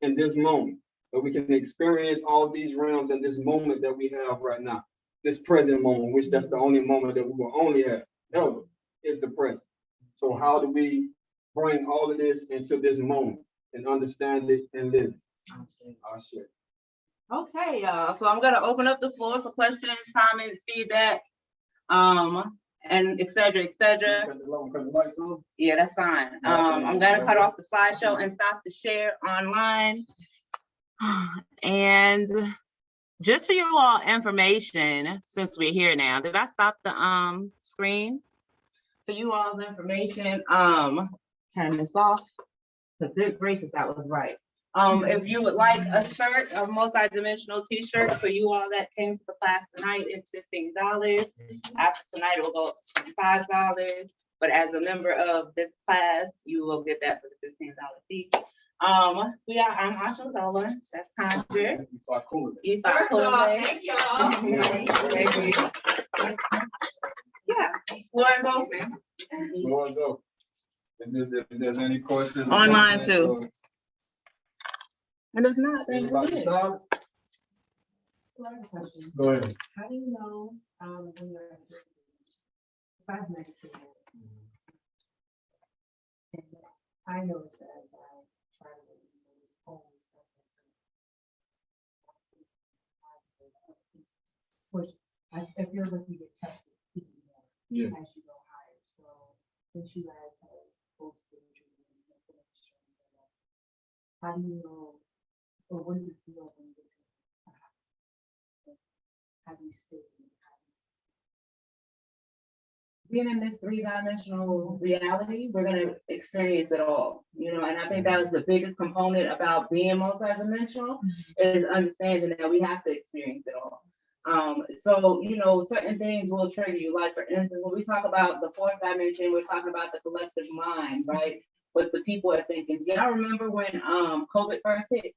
in this moment, that we can experience all these realms in this moment that we have right now, this present moment, which that's the only moment that we will only have ever, is the present. So how do we bring all of this into this moment and understand it and live it? I'll share. Okay, y'all. So I'm gonna open up the floor for questions, comments, feedback, and et cetera, et cetera. Yeah, that's fine. I'm gonna cut off the slideshow and stop the share online. And just for you all information, since we're here now, did I stop the screen? For you all's information, turn this off. Because good gracious, that was right. If you would like a shirt, a multi-dimensional t-shirt for you all that came to the class tonight, it's $15. After tonight, it will go up to $25. But as a member of this class, you will get that for the $15 fee. We are Asha's over. That's Conjure. First of all, thank y'all. Thank you. Yeah, floor is open. Floor is open. If there's any questions. Online too. And it's not. Go ahead. How do you know when you're 519? And I noticed that as I try to make these poems, which I it feels like you get tested even more Yeah. as you go higher. So since you guys have both spiritual and manipulation, how do you know, or what does it feel when you get to the highest? How do you stay in the highest? Being in this three-dimensional reality, we're gonna experience it all, you know, and I think that was the biggest component about being multidimensional is understanding that we have to experience it all. So, you know, certain things will trigger you. Like for instance, when we talk about the fourth dimension, we're talking about the collective mind, right? What the people are thinking. Do y'all remember when COVID first hit?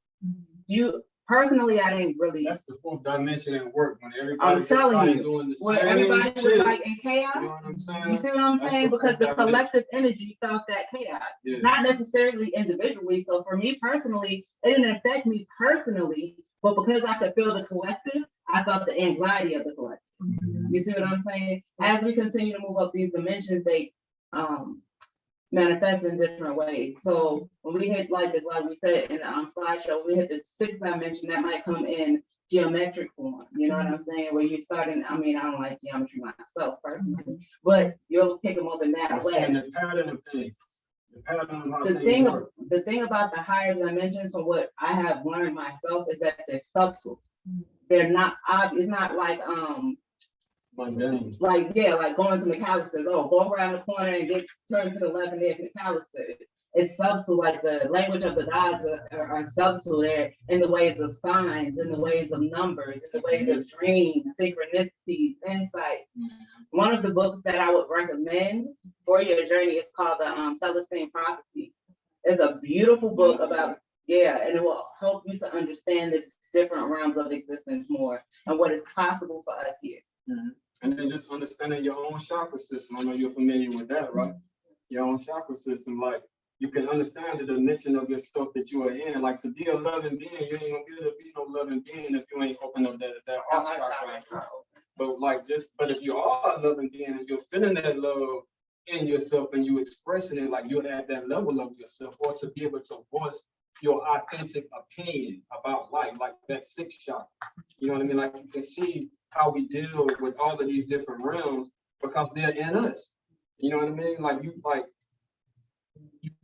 You personally, I didn't really. That's the fourth dimension at work when everybody I'm just telling started you, doing the where same everybody was shit. like in chaos. You know what I'm saying? You see what I'm That's saying? the Because fourth the dimension. collective energy felt that chaos, Yeah. not necessarily individually. So for me personally, it didn't affect me personally, but because I could feel the collective, I felt the anxiety of the collective. You see what I'm saying? As we continue to move up these dimensions, they manifest in different ways. So when we hit like we said in the slideshow, we hit the sixth dimension, that might come in geometric form. You know what I'm saying? Where you're starting, I mean, I don't like geometry myself personally, but you'll pick them up in that I'm way. saying the pattern of things. The pattern of how The things thing, work. the thing about the higher dimensions, from what I have learned myself, is that they're subtle. They're not obvious. It's not like Mundane. like going to McAllister's. Oh, go around the corner and turn to the left and there's McAllister. It's subtle, like the language of the gods are subtle there in the ways of signs, in the ways of numbers, in the ways of dreams, synchronicities, insight. One of the books that I would recommend for your journey is called the Celestine Prophecy. It's a beautiful book about, and it will help you to understand the different realms of existence more and what is possible for us here. And then just understanding your own chakra system. I know you're familiar with that, right? Your own chakra system, like you can understand the dimension of yourself that you are in. Like to be a loving being, you ain't gonna be able to be no loving being if you ain't open up that heart chakra. But if you are a loving being and you're feeling that love in yourself and you expressing it, like you're at that level of yourself, or to be able to voice your authentic opinion about life, like that sixth chakra. You know what I mean? Like you can see how we deal with all of these different realms because they're in us. You know what I mean? Like you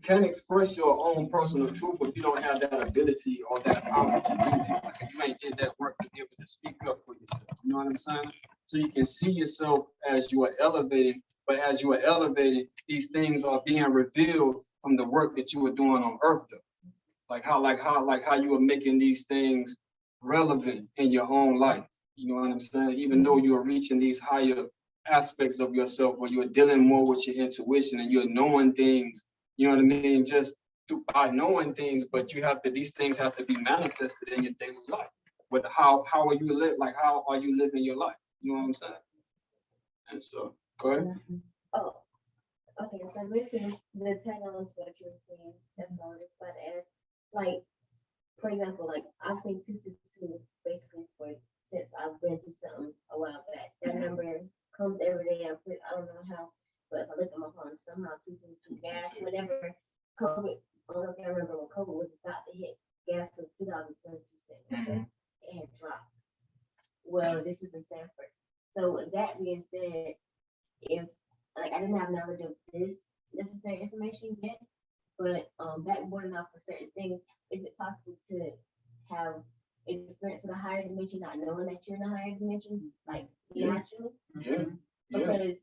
can't express your own personal truth if you don't have that ability or that power to do that. Like if you ain't did that work to be able to speak up for yourself. You know what I'm saying? So you can see yourself as you are elevating, but as you are elevating, these things are being revealed from the work that you were doing on earth though. Like how you are making these things relevant in your own life. You know what I'm saying? Even though you are reaching these higher aspects of yourself where you're dealing more with your intuition and you're knowing things, you know what I mean? Just by knowing things, but these things have to be manifested in your daily life. But how are you how are you living your life? You know what I'm saying? And so, go ahead. Oh, okay. So basically, the tag on to what you were saying, that's all I was about to ask. Like, for example, like I've seen 222 basically since I've been through something a while back. That number comes every day. I don't know how, but if I look at my phone, somehow 222 gas, whenever COVID, I don't know if I remember when COVID was about to hit, gas was $2.22. It had dropped. Well, this was in Sanford. So with that being said, if like I didn't have knowledge of this necessary information yet, but backboard enough for certain things, is it possible to have experience with a higher dimension, not knowing that you're in a higher dimension, like naturally? Because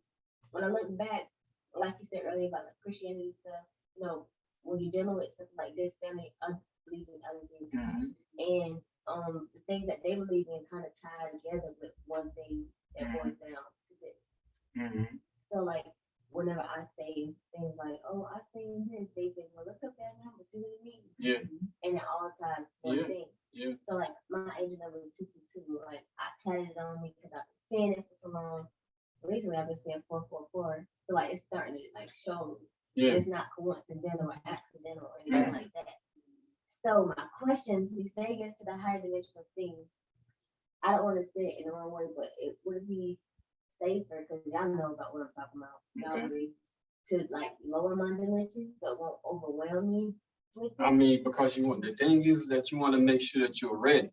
when I look back, like you said earlier about like Christianity stuff, you know, when you're dealing with something like this, family believes in other things, and the things that they believe in kind of tie together with one thing that boils down to this. So like whenever I say things like, oh, I say this, they say, well, look up that number, see what it means. And it all ties to one thing. So like my angel number is 222. Like I tatted it on me because I've been seeing it for so long. Recently I've been seeing 444. So like it's starting to like show me. It's not coincidental or accidental or anything like that. So my question, you say yes to the higher dimensional thing. I don't want to say it in the wrong way, but it would be safer because y'all know about what I'm talking about. Y'all agree to like lower my dimension so it won't overwhelm me with it? I mean, because the thing is that you want to make sure that you're ready.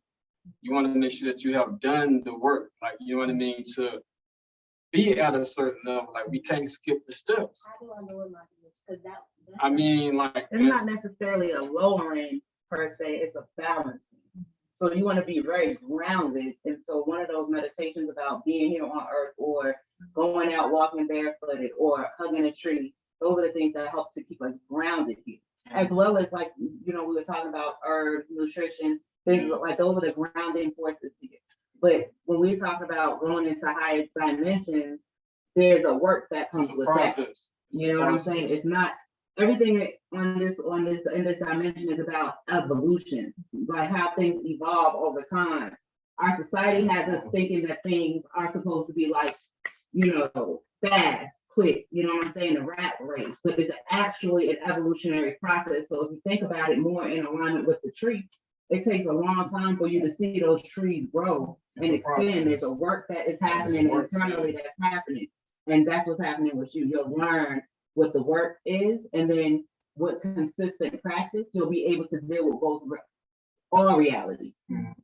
You want to make sure that you have done the work, like, you know what I mean, to be at a certain level. Like, we can't skip the steps. How do I lower my dimension? Because that's I mean, like, It's not necessarily a lowering per se, it's a balancing. So you want to be very grounded. And so one of those meditations about being here on earth or going out walking barefooted or hugging a tree, those are the things that help to keep us grounded here. As well as, like, you know, we were talking about herbs, nutrition, things like those are the grounding forces here. But when we talk about going into higher dimensions, there's a work that comes with that. You know what I'm saying? It's not everything in this dimension is about evolution, like how things evolve over time. Our society has us thinking that things are supposed to be like, you know, fast, quick, you know what I'm saying, the rat race, but it's actually an evolutionary process. So if you think about it more in alignment with the tree, it takes a long time for you to see those trees grow and expand. There's a work that is happening internally that's happening. And that's what's happening with you. You'll learn what the work is, and then with consistent practice, you'll be able to deal with both all realities.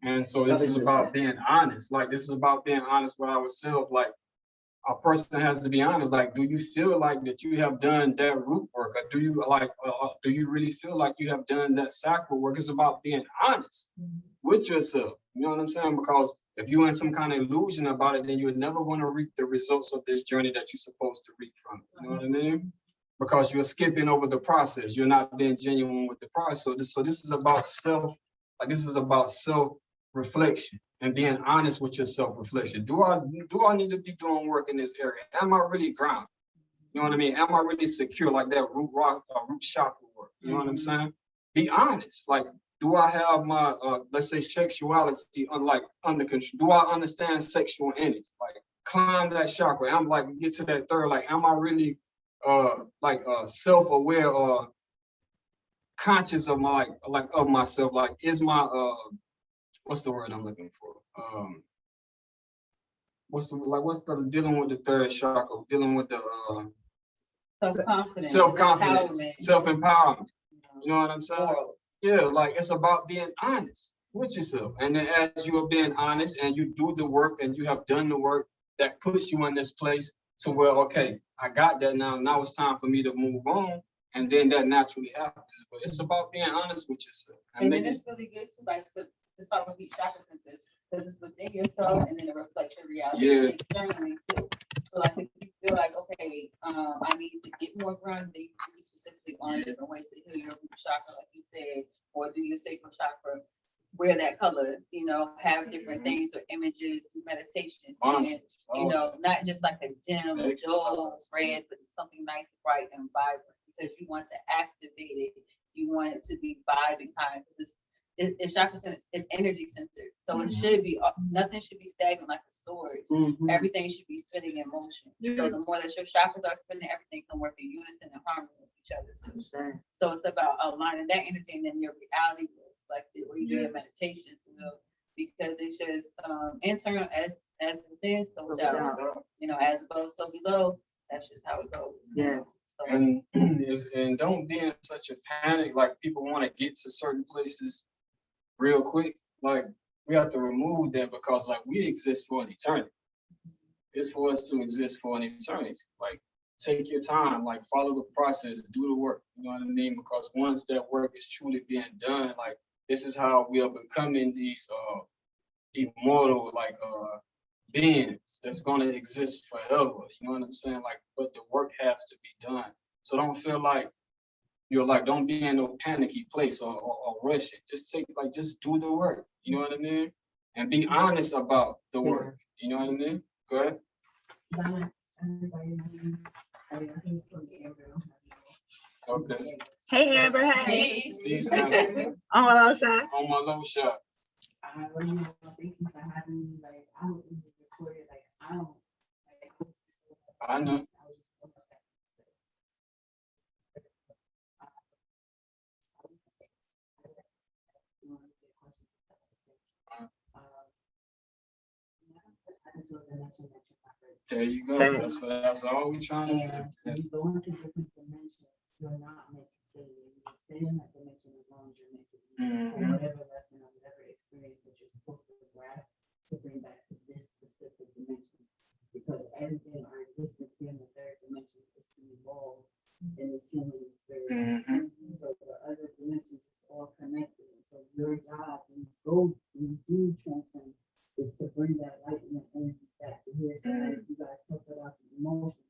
And so this is about being honest. Like, this is about being honest with ourselves. Like, a person has to be honest. Like, do you feel like that you have done that root work, or do you really feel like you have done that sacral work? It's about being honest with yourself. You know what I'm saying? Because if you're in some kind of illusion about it, then you would never want to reap the results of this journey that you're supposed to reap from it. You know what I mean? Because you're skipping over the process. You're not being genuine with the process. So this is about self-reflection and being honest with your self-reflection. Do I need to be doing work in this area? Am I really grounded? You know what I mean? Am I really secure, like that root chakra work? You know what I'm saying? Be honest. Like, do I have my, let's say, sexuality under control? Do I understand sexual energy? Like, climb that chakra. I'm like, get to that third. Like, am I really self-aware or conscious of of myself? Like, is my what's the word I'm looking for? What's the dealing with the third chakra? Dealing with the Self-confidence, self-empowerment. You know what I'm saying? Yeah, like, it's about being honest with yourself. And then as you are being honest and you do the work and you have done the work, that puts you in this place to where, okay, I got that now. Now it's time for me to move on. And then that naturally happens. But it's about being honest with yourself. And then it's really good to start with these chakra centers, because it's within yourself and then it reflects your reality externally too. So like, if you feel like, okay, I need to get more grounded, then you really specifically on different ways to heal your root chakra, like you said, or do your sacral chakra, wear that color, you know, have different things or images, do meditations, and, you know, not just like a dim, dull red, but something nice, bright, and vibrant, because you want to activate it. You want it to be vibing high, because it's chakra centers, it's energy centers. So it should be, nothing should be stagnant like a storage. Everything should be spinning in motion. So the more that your chakras are spinning, everything can work in unison and harmony with each other too. So it's about aligning that energy, and then your reality will reflect it, where you do your meditations, you know, because it's just internal as within, so without, you know, as above, so below. That's just how it goes. Yeah. So, and don't be in such a panic. Like, people want to get to certain places real quick. Like, we have to remove that, because like, we exist for an eternity. It's for us to exist for an eternity. Like, take your time, like, follow the process, do the work. You know what I mean? Because once that work is truly being done, like, this is how we are becoming these immortal, like, beings that's gonna exist forever. You know what I'm saying? Like, but the work has to be done. So don't feel like you're like, don't be in no panicky place or rush it. Just do the work. You know what I mean? And be honest about the work. You know what I mean? Go ahead. Okay. Hey, Amber. Hey. On my little shot. On my low shot. I let you know, thank you for having me. Like, I would just record it. Like, I don't, like, I know. There you go. That's all we're trying to say. When you go into different dimensions, you're not meant to stay there. You stay in that dimension as long as you're meant to be. Or whatever lesson or whatever experience that you're supposed to you guys talked about the emotion,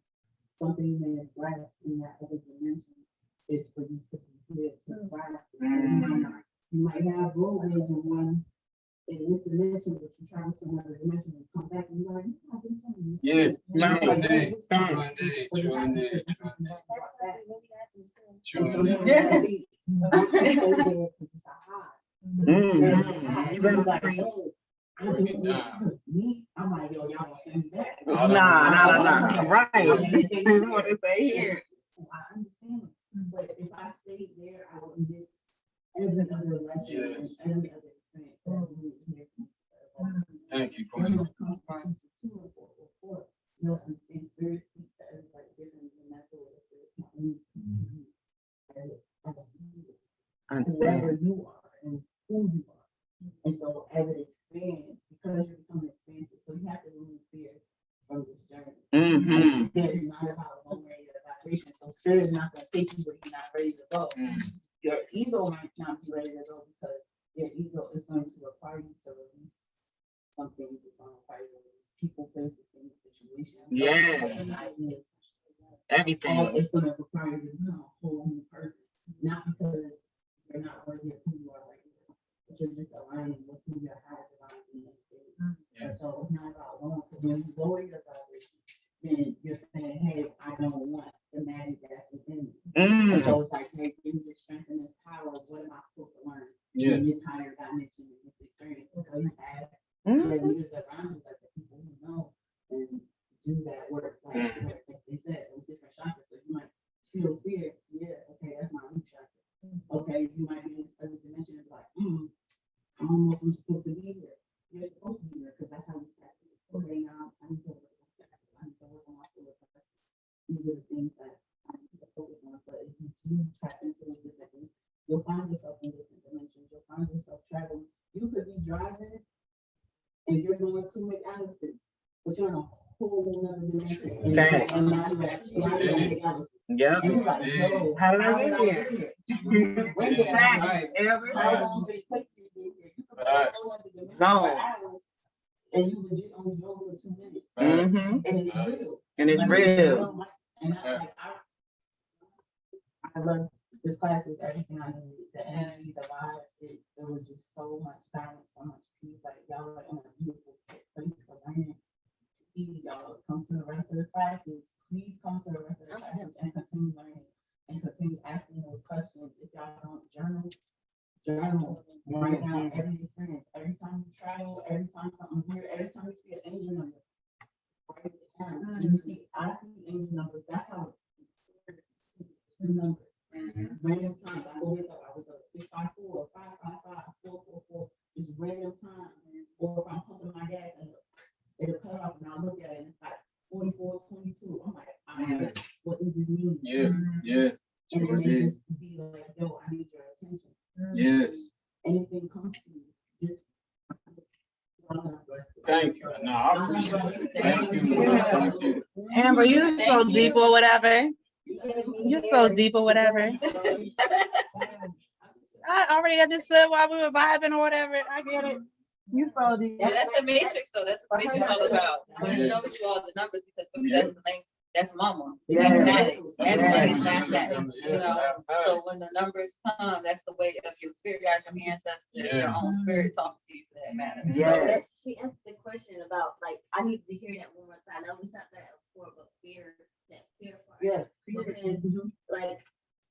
something you may have grasped in that other dimension is for you to be here to grasp it. So you might have road rage in one in this dimension, but you travel to another dimension and come back and you're like, I've been telling you. Yeah, true Like, indeed, "Hey, true indeed, true indeed, true indeed, true and indeed. sometimes you stay there 'cause it's a high. You better Like, preach. oh, I think because me, I'm like, yo, y'all gonna send me back. Nah. Right. What they say here. So I understand it, but if I stayed there, I would miss every other lesson and every other experience that we would hear from us. Thank you, And when Queen. it comes to 2 and 4, you'll understand spirit speaks to everybody differently, and that's the way the spirit can only speak to you as whoever you are and who you are. And so as an experience, because you're becoming expansive, so you have to remove fear from this journey. It's not about one way or vibration. So spirit is not gonna take you where you're not ready to go. Your ego might not be ready to go because your ego is going to require you to release some things. It's going to require you to release people, places, things, situations. Ideas. Everything. It's going to require you to become a whole new person, not because you're not worthy of who you are right now, but you're just aligning with who your higher divine being is. And so it's not about alone, because when you lower your vibration, then you're saying, hey, I don't want the magic that's within me. And so it's like, hey, give me the strength and this power. What am I supposed to learn in this higher dimension, in this experience? And so you ask the leaders around you, like the people who know and do that work. Like they said, those different chakras. So you might feel fear. Yeah, okay, that's my root chakra. Okay, you might be in this other dimension and be like, I don't know if I'm supposed to be here. You're supposed to be here because that's how you tap in. Okay, now I need to work on myself. I need to work on my soul. These are the things that I need to focus on. But if you do tap into those different things, you'll find yourself in different dimensions. You'll find yourself traveling. You could be driving and you're going to McAllister's, but you're in a whole other dimension. And now you're at McAllister's. Yeah. And you're like, yo, How did I get here? When did I get here? Every How long did it take you to get here? You could be in a whole other dimension for hours, and you legit only drove for 2 minutes. And it's real. And it's real. And I love this class is everything I needed. The energy, the vibe, it was just so much balance, so much peace. Like y'all are in a beautiful place for learning. Please, y'all come to the rest of the classes. Please come to the rest of the classes and continue learning and continue asking those questions. If y'all don't journal, write down every experience. Every time you travel, every time something weird, every time you see an angel number, write it down. You see, I see angel numbers. That's how the numbers. Random times. I wake up at 654, 555, 444, just random time. Or if I'm pumping my gas and it'll cut off and I'll look at it and it's like 44:22. I'm like, what does this mean? And it may just be like, yo, I need your attention. Anything comes to you, just thank you. No, I appreciate it. Thank you. Thank you. Amber, you so deep or whatever. You're so deep or whatever. I already understood why we were vibing or whatever. I get it. You so deep. Yeah, that's the matrix, though. That's what the matrix all about. When it shows you all the numbers, because for me, that's the thing. That's mama. Mathematics. Everything is mathematics. You know. So when the numbers come, that's the way of your spirit guides, your ancestors, your own spirit talking to you for that matter. So she asked the question about like I need to hear that one more time. I was not that before, but fear, that fear part. Yeah. Because like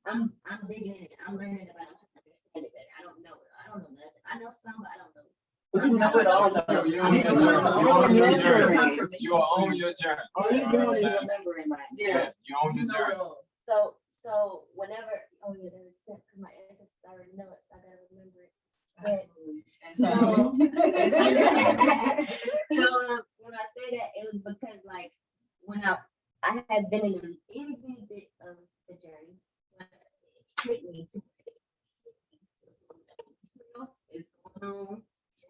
I'm digging in it. I'm learning about it. I'm trying to understand it better. I don't know nothing. I know some, but I don't know. But you know it all. You're on your journey. You're on your journey. All you're doing is remembering, right? Yeah, you're on your journey. So whenever, oh yeah, that makes sense because my ancestors already know it, so I gotta remember it. So when I say that, it was because like when I had been in a itty bitty bit of the journey, but it hit me to it's going on.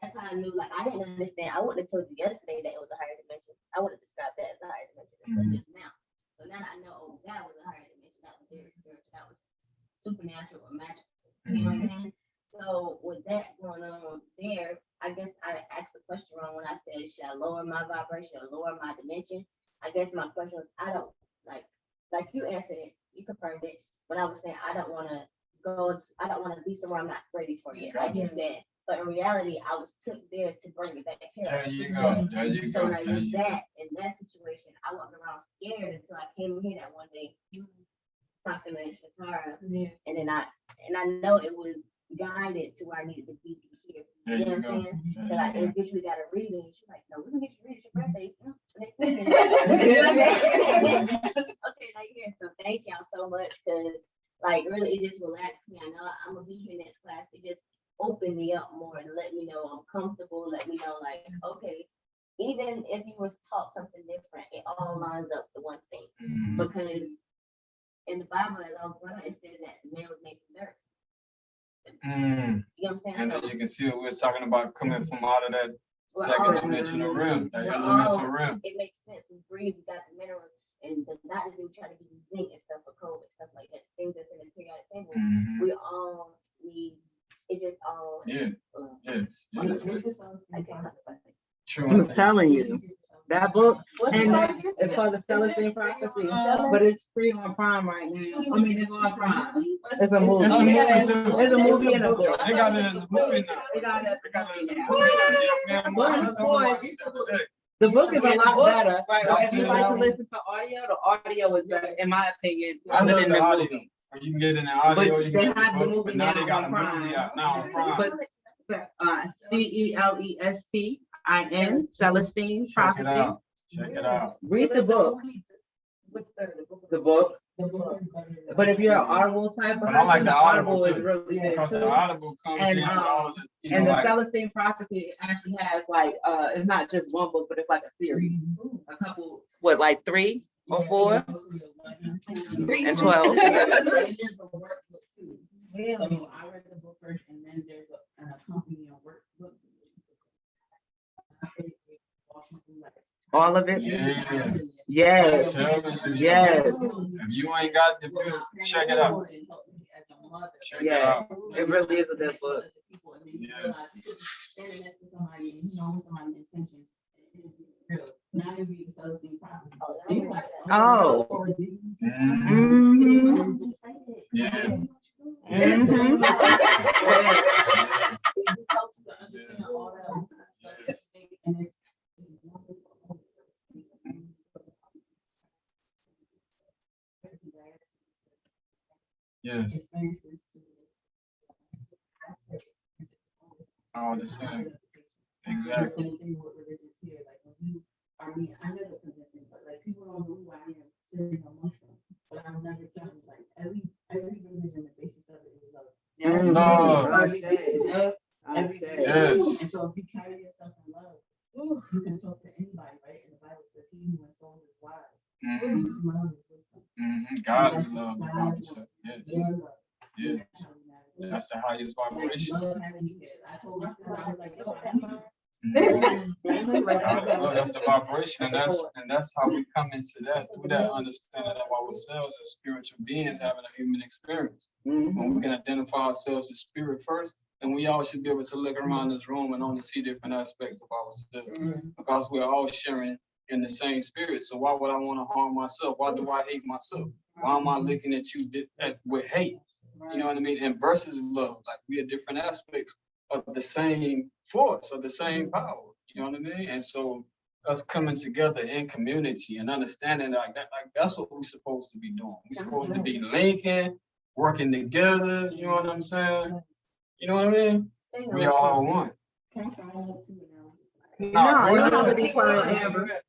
That's how I knew, like, I didn't understand. I wouldn't have told you yesterday that it was a higher dimension. I would have described that as a higher dimension until just now. So now I know, oh, that was a higher dimension. That was very spiritual. That was supernatural or magical. You know what I'm saying? So with that going on there, I guess I asked the question wrong when I said, should I lower my vibration or lower my dimension? I guess my question was, I don't like you answered it, you confirmed it, but I was saying I don't want to I don't want to be somewhere I'm not ready for yet, like you said. But in reality, I was took there to bring it back here. There you go. There you So go. when I There used you go. that in that situation, I walked around scared until I came here that one day, talking to Shatara, and then I know it was guided to where I needed to be here. There You know you what I'm go. saying? There Because I you go. eventually got a reading. She's like, no, we're gonna get you ready. It's your birthday. Okay, like here. So thank y'all so much, because like really it just relaxed me. I know I'm gonna be here next class. It just opened me up more and let me know I'm comfortable. Let me know like, okay, even if you was taught something different, it all lines up to one thing. Mhm. Because in the Bible, as I was growing up, it said that the man was made from dirt. Mm. You know what I'm saying? And then you can see we was talking about coming from out of that We're second all- dimensional realm, that we're elemental all- realm. It makes sense. We breathe, we got the minerals, and the doctors do try to give you zinc and stuff for cold and stuff like that. Things that's in the periodic table. Mhm. We all need. It's just all. Yeah. Yes. Yes. True. I'm telling you, that book, What's and it that, called? it's called The Celestine Prophecy, but it's free on Prime right now. I mean, it's on Prime. It's a movie. It's a movie too. It's a movie and a book. They got it as a movie now. They got it as They got it as a now. movie. Yeah, man, But I'm of gonna course, watch it the other day. the book is a lot better. Right, But right. if you like to listen to audio, the audio is better, in my opinion, I other love than the the audio. movie. You can get it in the audio. But You they can get have the book, movie but now they now got a on movie Prime. out now on Prime. But CELESTIN, Celestine Check it Prophecy. out. Check it out. Read the book. The book. But if you're an Audible type of But I like person, the Audible is too, really good because the too. Audible comes And, in with all the, you And know, the like, Celestine Prophecy actually has like, it's not just one book, but it's like a series. A couple, what, like 3 or 4? And 12. So I read the book first, and then there's an accompanying workbook. All of it? yeah. Yes. Yes. If you ain't got the book, check it out. Check it Yeah. out. It really is a good book. Yeah. Now you read the Celestine Prophecy. Oh. Mhm. Mhm. Yeah. Mhm. It helps you to understand all that other stuff, and it's Yes. experiences All the same. The Exactly. same thing with religions here, like when you, I mean, I know the convincing, but like people don't know who I am sitting amongst them, but I'll never tell you, like every religion, the basis of it is love. Love. Yes. And so if you carry yourself in love, you can talk to anybody, right? And the Bible says he who installs is wise. Mhm. Love is wisdom. Mhm. God is love. the Bible God's said. love. Yes. Their love. Yes. That's how we navigate. That's the highest vibration. Love has you here. I told my sister, I was like, yo, I need you. Mhm. God is love. That's the vibration, and that's how we come into that through that understanding of ourselves as spiritual beings having a human experience. When we can identify ourselves as spirit first, then we all should be able to look around this room and only see different aspects of ourselves, because we're all sharing in the same spirit. So why would I want to harm myself? Why do I hate myself? Why am I looking at you with hate? You know what I mean? And versus love, like we are different aspects of the same force, of the same power. You know what I mean? And so us coming together in community and understanding like that, like that's what we're supposed to be doing. We're supposed to be linking, working together. You know what I'm saying? You know what I mean? We are all one. Can I try that too now? No, you don't have to be quiet, Amber.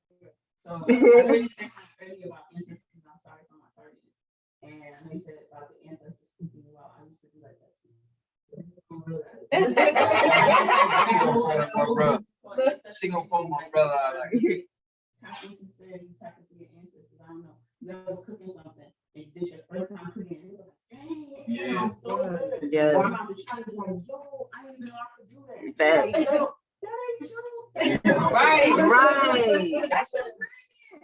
So I know you said earlier about ancestors. I'm sorry for my tardiness. And I know you said about the ancestors speaking you out. I used to be like that too. She gonna pull my brother out like Tap into spirit, you tap into your ancestors. I don't know. You ever cooking something and this your first time cooking it, and you're like, dang, Yeah. it's so good. Yeah. Or I'm about to try to like, yo, I didn't know I could do that. Facts. Like, yo, that ain't true. Right. Right. That's your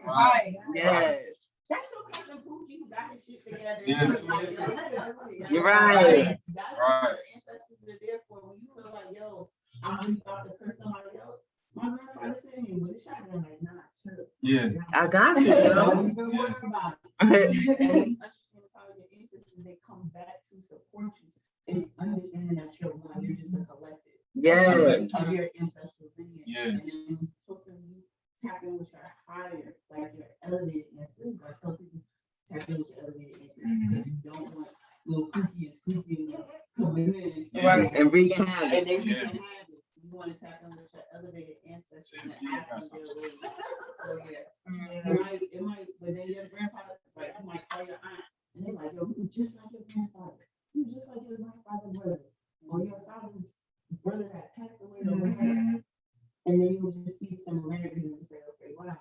Right. Yes. That's your cousin Pookie who got his shit together. Yes. You're right. That's what your ancestors are there for. When you feel like, yo, I'm really about to curse somebody else, My grandfather said, "You with a shotgun, like, nah, chill. Yeah. I got you. Don't even worry about it." And understand how your ancestors, they come back to support you. It's understanding that you're one, you're just a collective. Yeah. Of your ancestral lineage. Yes. And then so you tap in with your higher, like your elevated ancestors. I tell people tap in with your elevated ancestors because you don't want little kooky and spooky coming in. Right. And wreaking havoc. And then wreaking havoc. You want to tap in with your elevated ancestors and ask them their ways. So yeah. It might, but then your grandfather, like, you might call your aunt and they're like, yo, you just like your grandfather. You just like your grandfather's brother. Or your father's brother that passed away or whatever. And then you'll just see some similarities and say, okay, wow,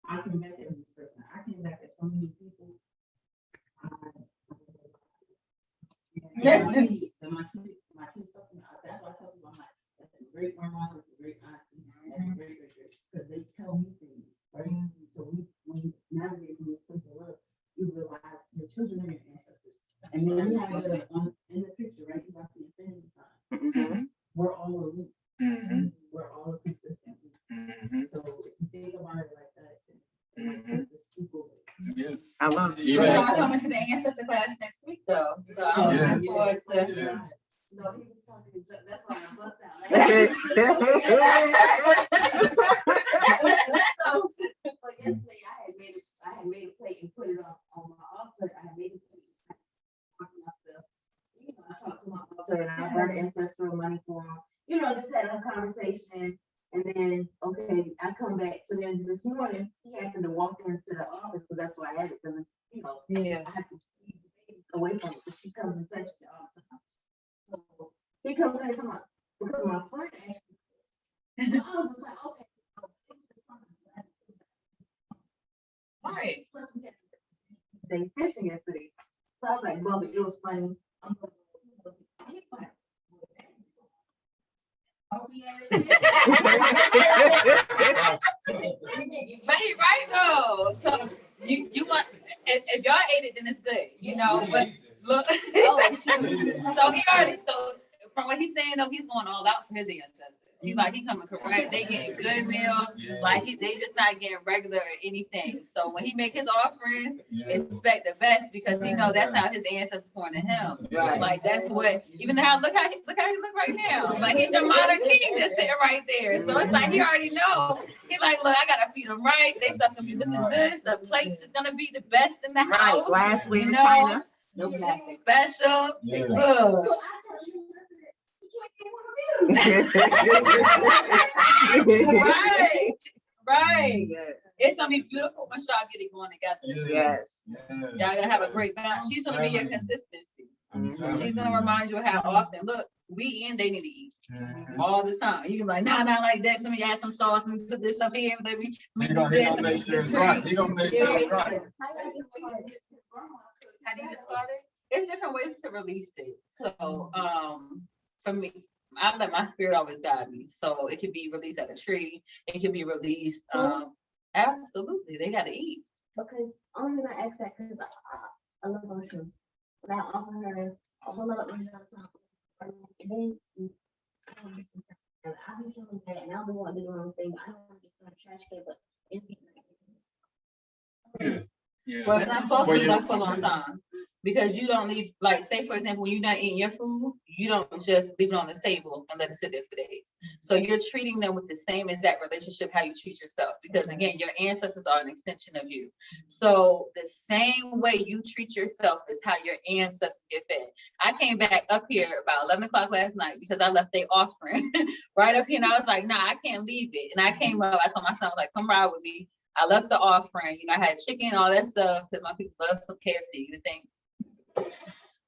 I came back as this person. I came back as so many people. And my kids, something, that's why I tell people, I'm like, that's a great grandma, that's a great auntie, that's a great, because they tell me things, right? So when you navigate from this place of love, you realize your children are your ancestors. And then you have in the picture, right? You got the infinity sign. We're all a loop. We're all a consistent loop. So if you think about it like that, it might take the scoop away. Yeah. I love it. But y'all coming to the ancestor class next week though. So I'm looking forward to. Yeah. No, he was talking, that's why I bust out. So yesterday I had made a plate and put it on my altar. I had made a plate. I talked to myself. You know, I talked to my altar and I brought ancestral money for him. You know, just had a conversation. And then, okay, I come back. So then this morning, he happened to walk into the office because that's why I had it. Because it's, you know, I have to keep the baby away from it because she comes and touches it all the time. So he comes in to my, because my friend actually. So I was just like, okay. Right. Plus we had they fishing yesterday. So I was like, Bubba, it was funny. I'm like, But he right though. So you want if y'all ate it, then it's good, you know. But look, so he already from what he's saying though, he's going all out for his ancestors. He's like he coming correct. They getting good meals. Like they just not getting regular or anything. So when he make his offerings, expect the best because he know that's how his ancestors born to him. Right. Like that's what. Even how look how he look right now. Like he's the modern king just sitting right there. So it's like he already know. He like look, I gotta feed them right. They stuff gonna be looking good. The place is gonna be the best in the house. Glass with China. No plastic. Special. Yeah. Good. Right. It's gonna be beautiful when y'all get it going together. Yes. Y'all gonna have a great balance. She's gonna be your consistency. She's gonna remind you how often. Look, we eat and they need to eat all the time. You can be like, nah, not like that. Let me add some sauce. Let me put this up here. Let me He gonna make sure it's right. He gonna make sure it's right. How do you discard it? There's different ways to release it. So, for me, I let my spirit always guide me. So it could be released at a tree. It could be released. Absolutely, they gotta eat. Okay, only reason I ask that because I love mushroom. But I offer her a whole lot of ones at a time. And then I'll be feeling bad and I'll be wanting to do the wrong thing. I don't want to get some trash can, but it'd be Well, it's not supposed to be left for a long time because you don't leave, like, say, for example, when you're not eating your food, you don't just leave it on the table and let it sit there for days. So you're treating them with the same exact relationship how you treat yourself because, again, your ancestors are an extension of you. So the same way you treat yourself is how your ancestors get fed. I came back up here about 11 o'clock last night because I left their offering right up here and I was like, nah, I can't leave it. And I came up, I told my son, like, come ride with me. I left the offering, you know, I had chicken, all that stuff, because my people love some KFC, you think.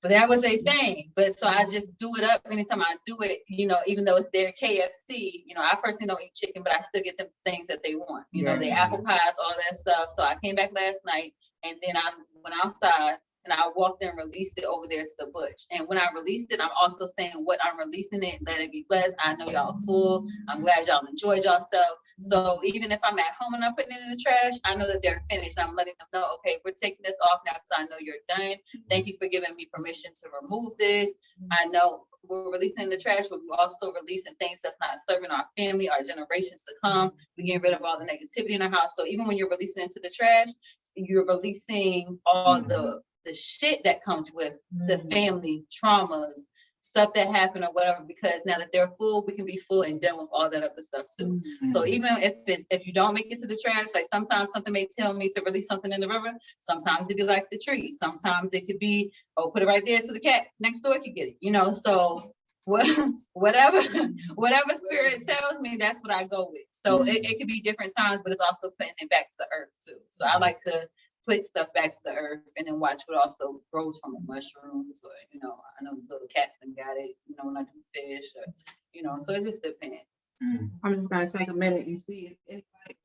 But that was a thing. But so I just do it up anytime I do it, you know, even though it's their KFC, you know, I personally don't eat chicken, but I still get them things that they want, you know, the apple pies, all that stuff. So I came back last night and then I went outside and I walked and released it over there to the bush. And when I released it, I'm also saying what I'm releasing it, let it be blessed. I know y'all full. I'm glad y'all enjoyed yourself. So even if I'm at home and I'm putting it in the trash, I know that they're finished. I'm letting them know, okay, we're taking this off now because I know you're done. Thank you for giving me permission to remove this. I know we're releasing in the trash, but we're also releasing things that's not serving our family, our generations to come. We're getting rid of all the negativity in our house. So even when you're releasing into the trash, you're releasing all the shit that comes with the family traumas, stuff that happened or whatever, because now that they're full, we can be full and done with all that other stuff too. So even if you don't make it to the trash, like sometimes something may tell me to release something in the river, sometimes it'd be like the tree, sometimes it could be, oh, put it right there so the cat next door can get it, you know. So whatever spirit tells me, that's what I go with. So it could be different times, but it's also putting it back to the earth too. So I like to put stuff back to the earth and then watch what also grows from the mushrooms, or, you know, I know the little cats that got it, you know, when I do fish, or, you know, so it just depends. I'm just gonna take a minute and see if anybody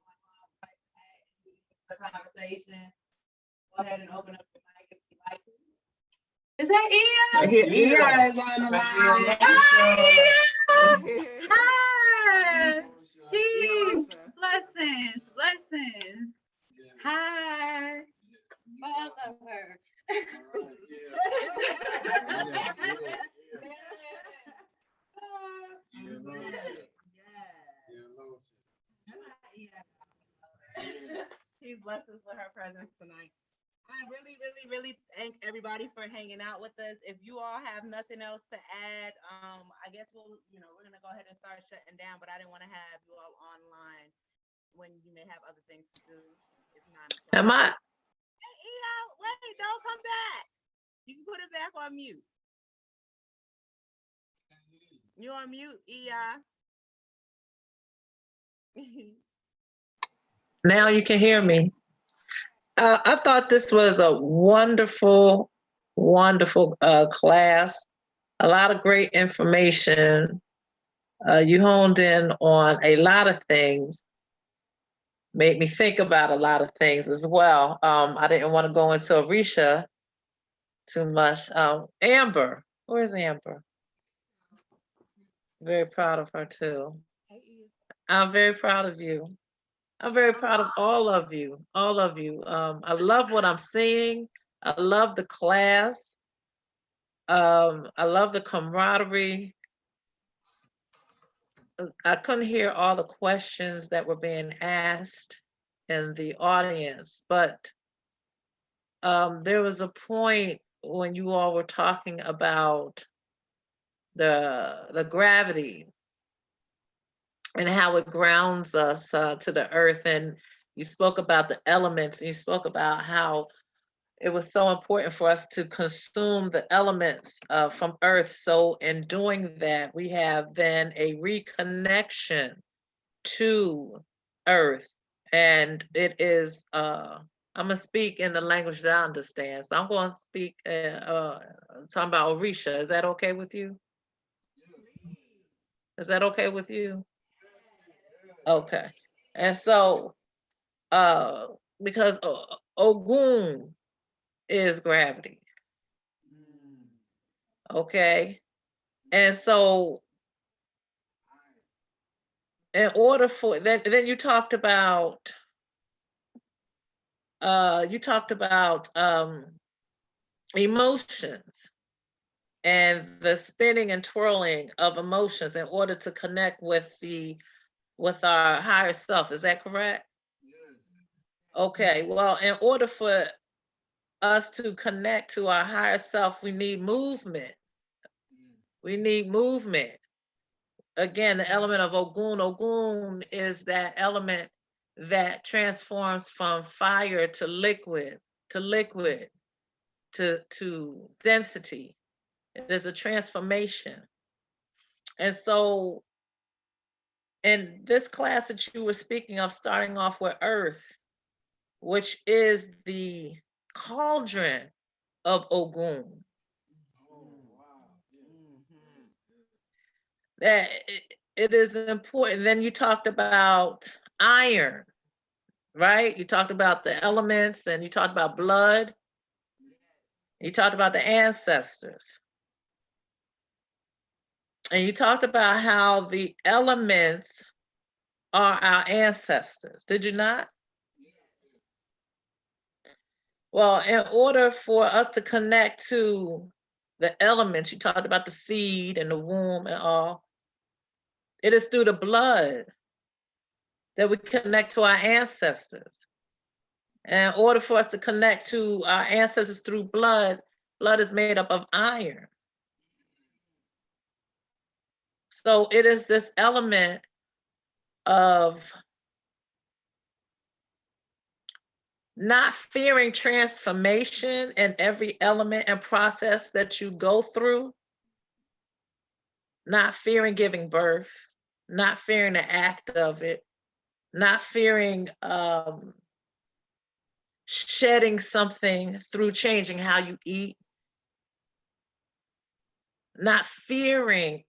the conversation. Go ahead and open up your mic if you like. Is that it? Yeah, is on the line. Hi. Peace. Blessings. Blessings. Hi. Oh, I love her. She's blessed us with her presence tonight. I really thank everybody for hanging out with us. If you all have nothing else to add, I guess we're gonna go ahead and start shutting down, but I didn't want to have you all online when you may have other things to do. It's 9 o'clock. Am I? Hey, Eo, wait, don't come back. You can put it back on mute. You on mute, Eo. Now you can hear me. I thought this was a wonderful, wonderful class. A lot of great information. You honed in on a lot of things. Made me think about a lot of things as well. I didn't want to go into Orisha too much. Amber, where's Amber? Very proud of her too. I'm very proud of you. I'm very proud of all of you, all of you. I love what I'm seeing. I love the class. I love the camaraderie. I couldn't hear all the questions that were being asked in the audience, but there was a point when you all were talking about the gravity and how it grounds us to the earth. And you spoke about the elements, and you spoke about how it was so important for us to consume the elements from earth. So in doing that, we have then a reconnection to earth. And it is, I'm gonna speak in the language that I understand. So I'm gonna speak, talking about Orisha. Is that okay with you? Is that okay with you? Okay. And so, because Ogun is gravity. Okay. And so in order for then you talked about emotions and the spinning and twirling of emotions in order to connect with our higher self. Is that correct? Okay, well, in order for us to connect to our higher self, we need movement. We need movement. Again, the element of Ogun. Ogun is that element that transforms from fire to liquid, to density. It is a transformation. And so in this class that you were speaking of, starting off with Earth, which is the cauldron of Ogun. That it is important. Then you talked about iron, right? You talked about the elements and you talked about blood. You talked about the ancestors. And you talked about how the elements are our ancestors. Did you not? Well, in order for us to connect to the elements, you talked about the seed and the womb and all. It is through the blood that we connect to our ancestors. And in order for us to connect to our ancestors through blood, blood is made up of iron. So it is this element of not fearing transformation in every element and process that you go through, not fearing giving birth, not fearing the act of it, not fearing shedding something through changing how you eat, not fearing,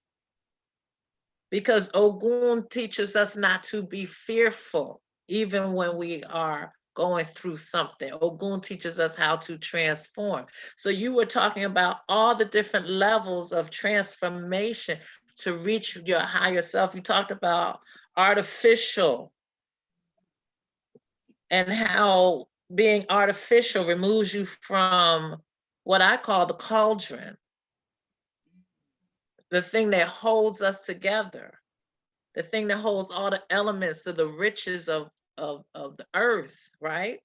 because Ogun teaches us not to be fearful, even when we are going through something. Ogun teaches us how to transform. So you were talking about all the different levels of transformation to reach your higher self. You talked about artificial and how being artificial removes you from what I call the cauldron, the thing that holds us together, the thing that holds all the elements of the riches of the earth, right?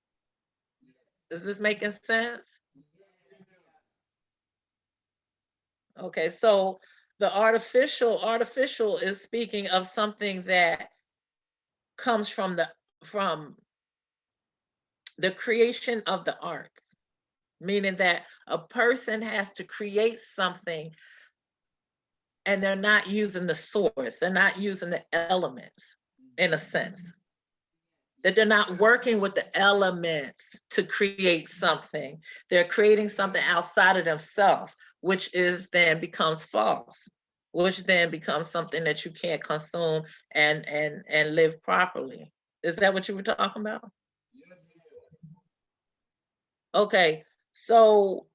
Is this making sense? Okay, so the artificial is speaking of something that comes from the creation of the arts, meaning that a person has to create something and they're not using the source, they're not using the elements in a sense. That they're not working with the elements to create something. They're creating something outside of themselves, which is then becomes false, which then becomes something that you can't consume and live properly. Is that what you were talking about? Okay, so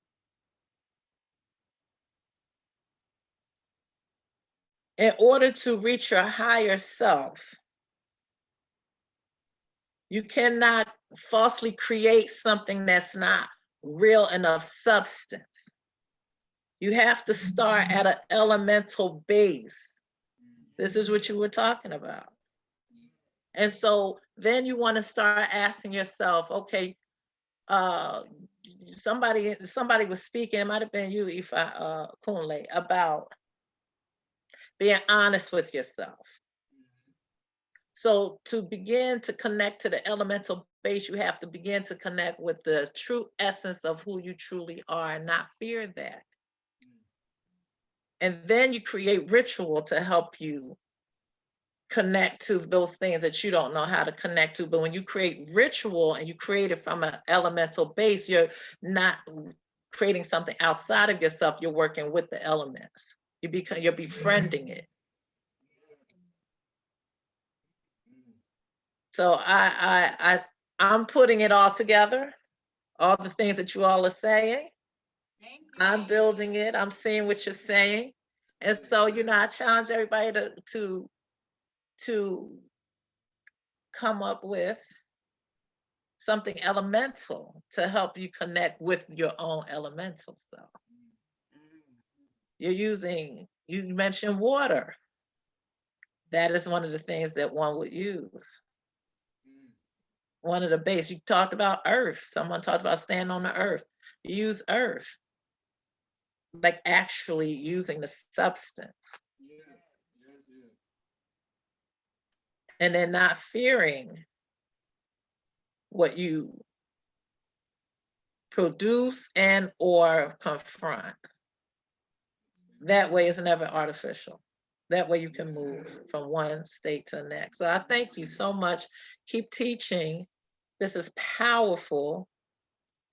in order to reach your higher self, you cannot falsely create something that's not real enough substance. You have to start at an elemental base. This is what you were talking about. And so then you want to start asking yourself, okay, somebody was speaking, it might have been you, Ifa Kunle, about being honest with yourself. So to begin to connect to the elemental base, you have to begin to connect with the true essence of who you truly are and not fear that. And then you create ritual to help you connect to those things that you don't know how to connect to. But when you create ritual and you create it from an elemental base, you're not creating something outside of yourself, you're working with the elements. You're befriending it. So I'm putting it all together, all the things that you all are saying. I'm building it. I'm seeing what you're saying. And so, I challenge everybody to come up with something elemental to help you connect with your own elemental self. You mentioned water. That is one of the things that one would use. One of the base. You talked about earth. Someone talked about standing on the earth. You use earth. Like actually using the substance. And then not fearing what you produce and or confront. That way it's never artificial. That way you can move from one state to the next. So I thank you so much. Keep teaching. This is powerful.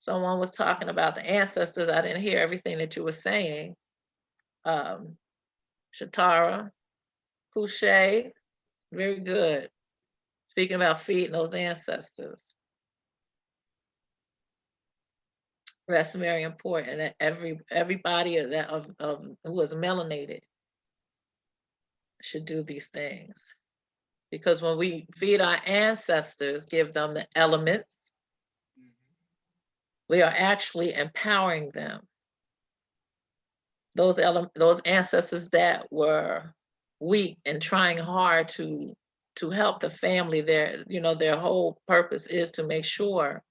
Someone was talking about the ancestors. I didn't hear everything that you were saying. Shatara, Couche, very good. Speaking about feeding those ancestors. That's very important. That everybody of who is melanated should do these things. Because when we feed our ancestors, give them the elements, we are actually empowering them. Those ancestors that were weak and trying hard to help the family, their whole purpose is to make sure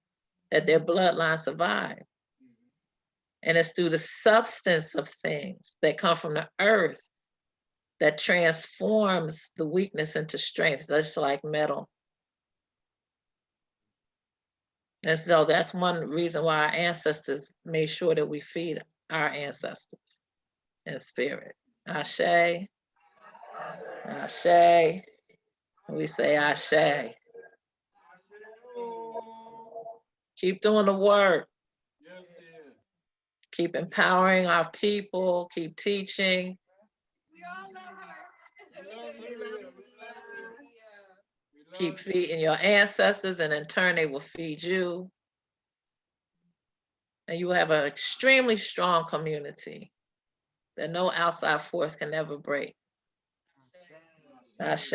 that their bloodline survive. And it's through the substance of things that come from the earth that transforms the weakness into strength, just like metal. And so that's one reason why our ancestors made sure that we feed our ancestors in spirit. Ashe, Ashe. We say Ashe. Keep doing the work. Yes, dear. Keep empowering our people. Keep teaching. We all love her. Keep feeding your ancestors, and in turn, they will feed you. And you will have an extremely strong community that no outside force can ever break. Ashe.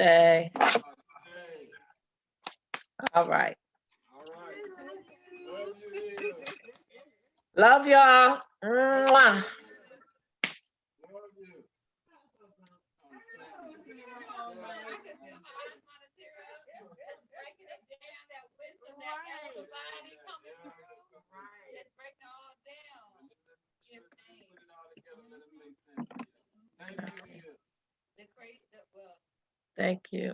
All right. Love y'all. Mwah. Thank you.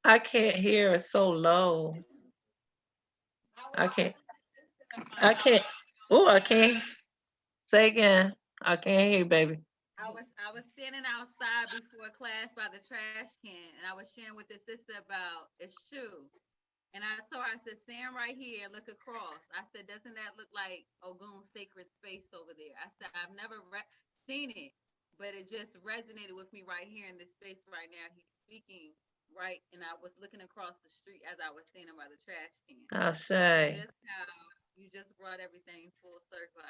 I can't hear, it's so low. I can't. Oh, I can't. Say again. I can't hear you, baby. I was standing outside before class by the trash can, and I was sharing with the sister about a shoe. And I saw her, I said, stand right here, look across. I said, doesn't that look like Ogun's sacred space over there? I said, I've never seen it, but it just resonated with me right here in this space right now. He's speaking right, and I was looking across the street as I was standing by the trash can. I'll say. Just how you just brought everything full circle.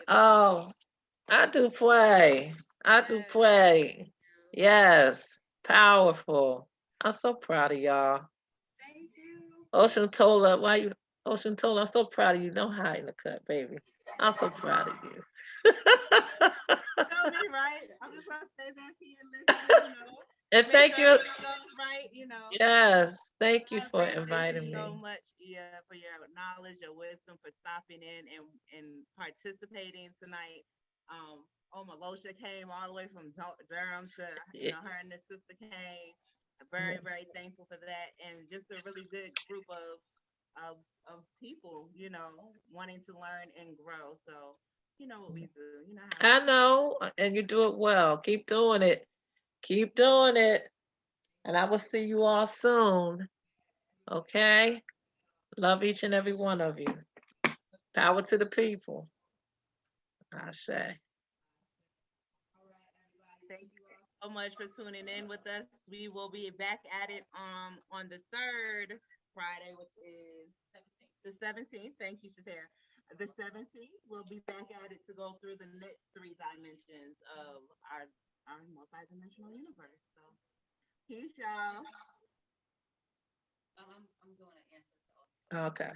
Oh, I do play. I do play. Yes. Powerful. I'm so proud of y'all. Thank you. Ocean told her, Ocean told her, I'm so proud of you. Don't hide in the cut, baby. I'm so proud of you. Tell me, right? I'm just gonna stay back here and listen, And Make thank sure you. everything goes right, Yes. Thank you I for appreciate inviting you so me. much, for your knowledge, your wisdom, for stopping in and participating tonight. Malosha came all the way from Durham to, her and the sister came. Very, very thankful for that, and just a really good group of people, wanting to learn and grow. So, you know what we do. You know how. I know, and you do it well. Keep doing it. Keep doing it. And I will see you all soon. Okay? Love each and every one of you. Power to the people. I say. Thank you all so much for tuning in with us. We will be back at it on the 3rd Friday, which is the 17th. Thank you, Shatara. The 17th, we'll be back at it to go through the next 3 dimensions of our multidimensional universe. So, peace, y'all. I'm doing an ancestor. Okay.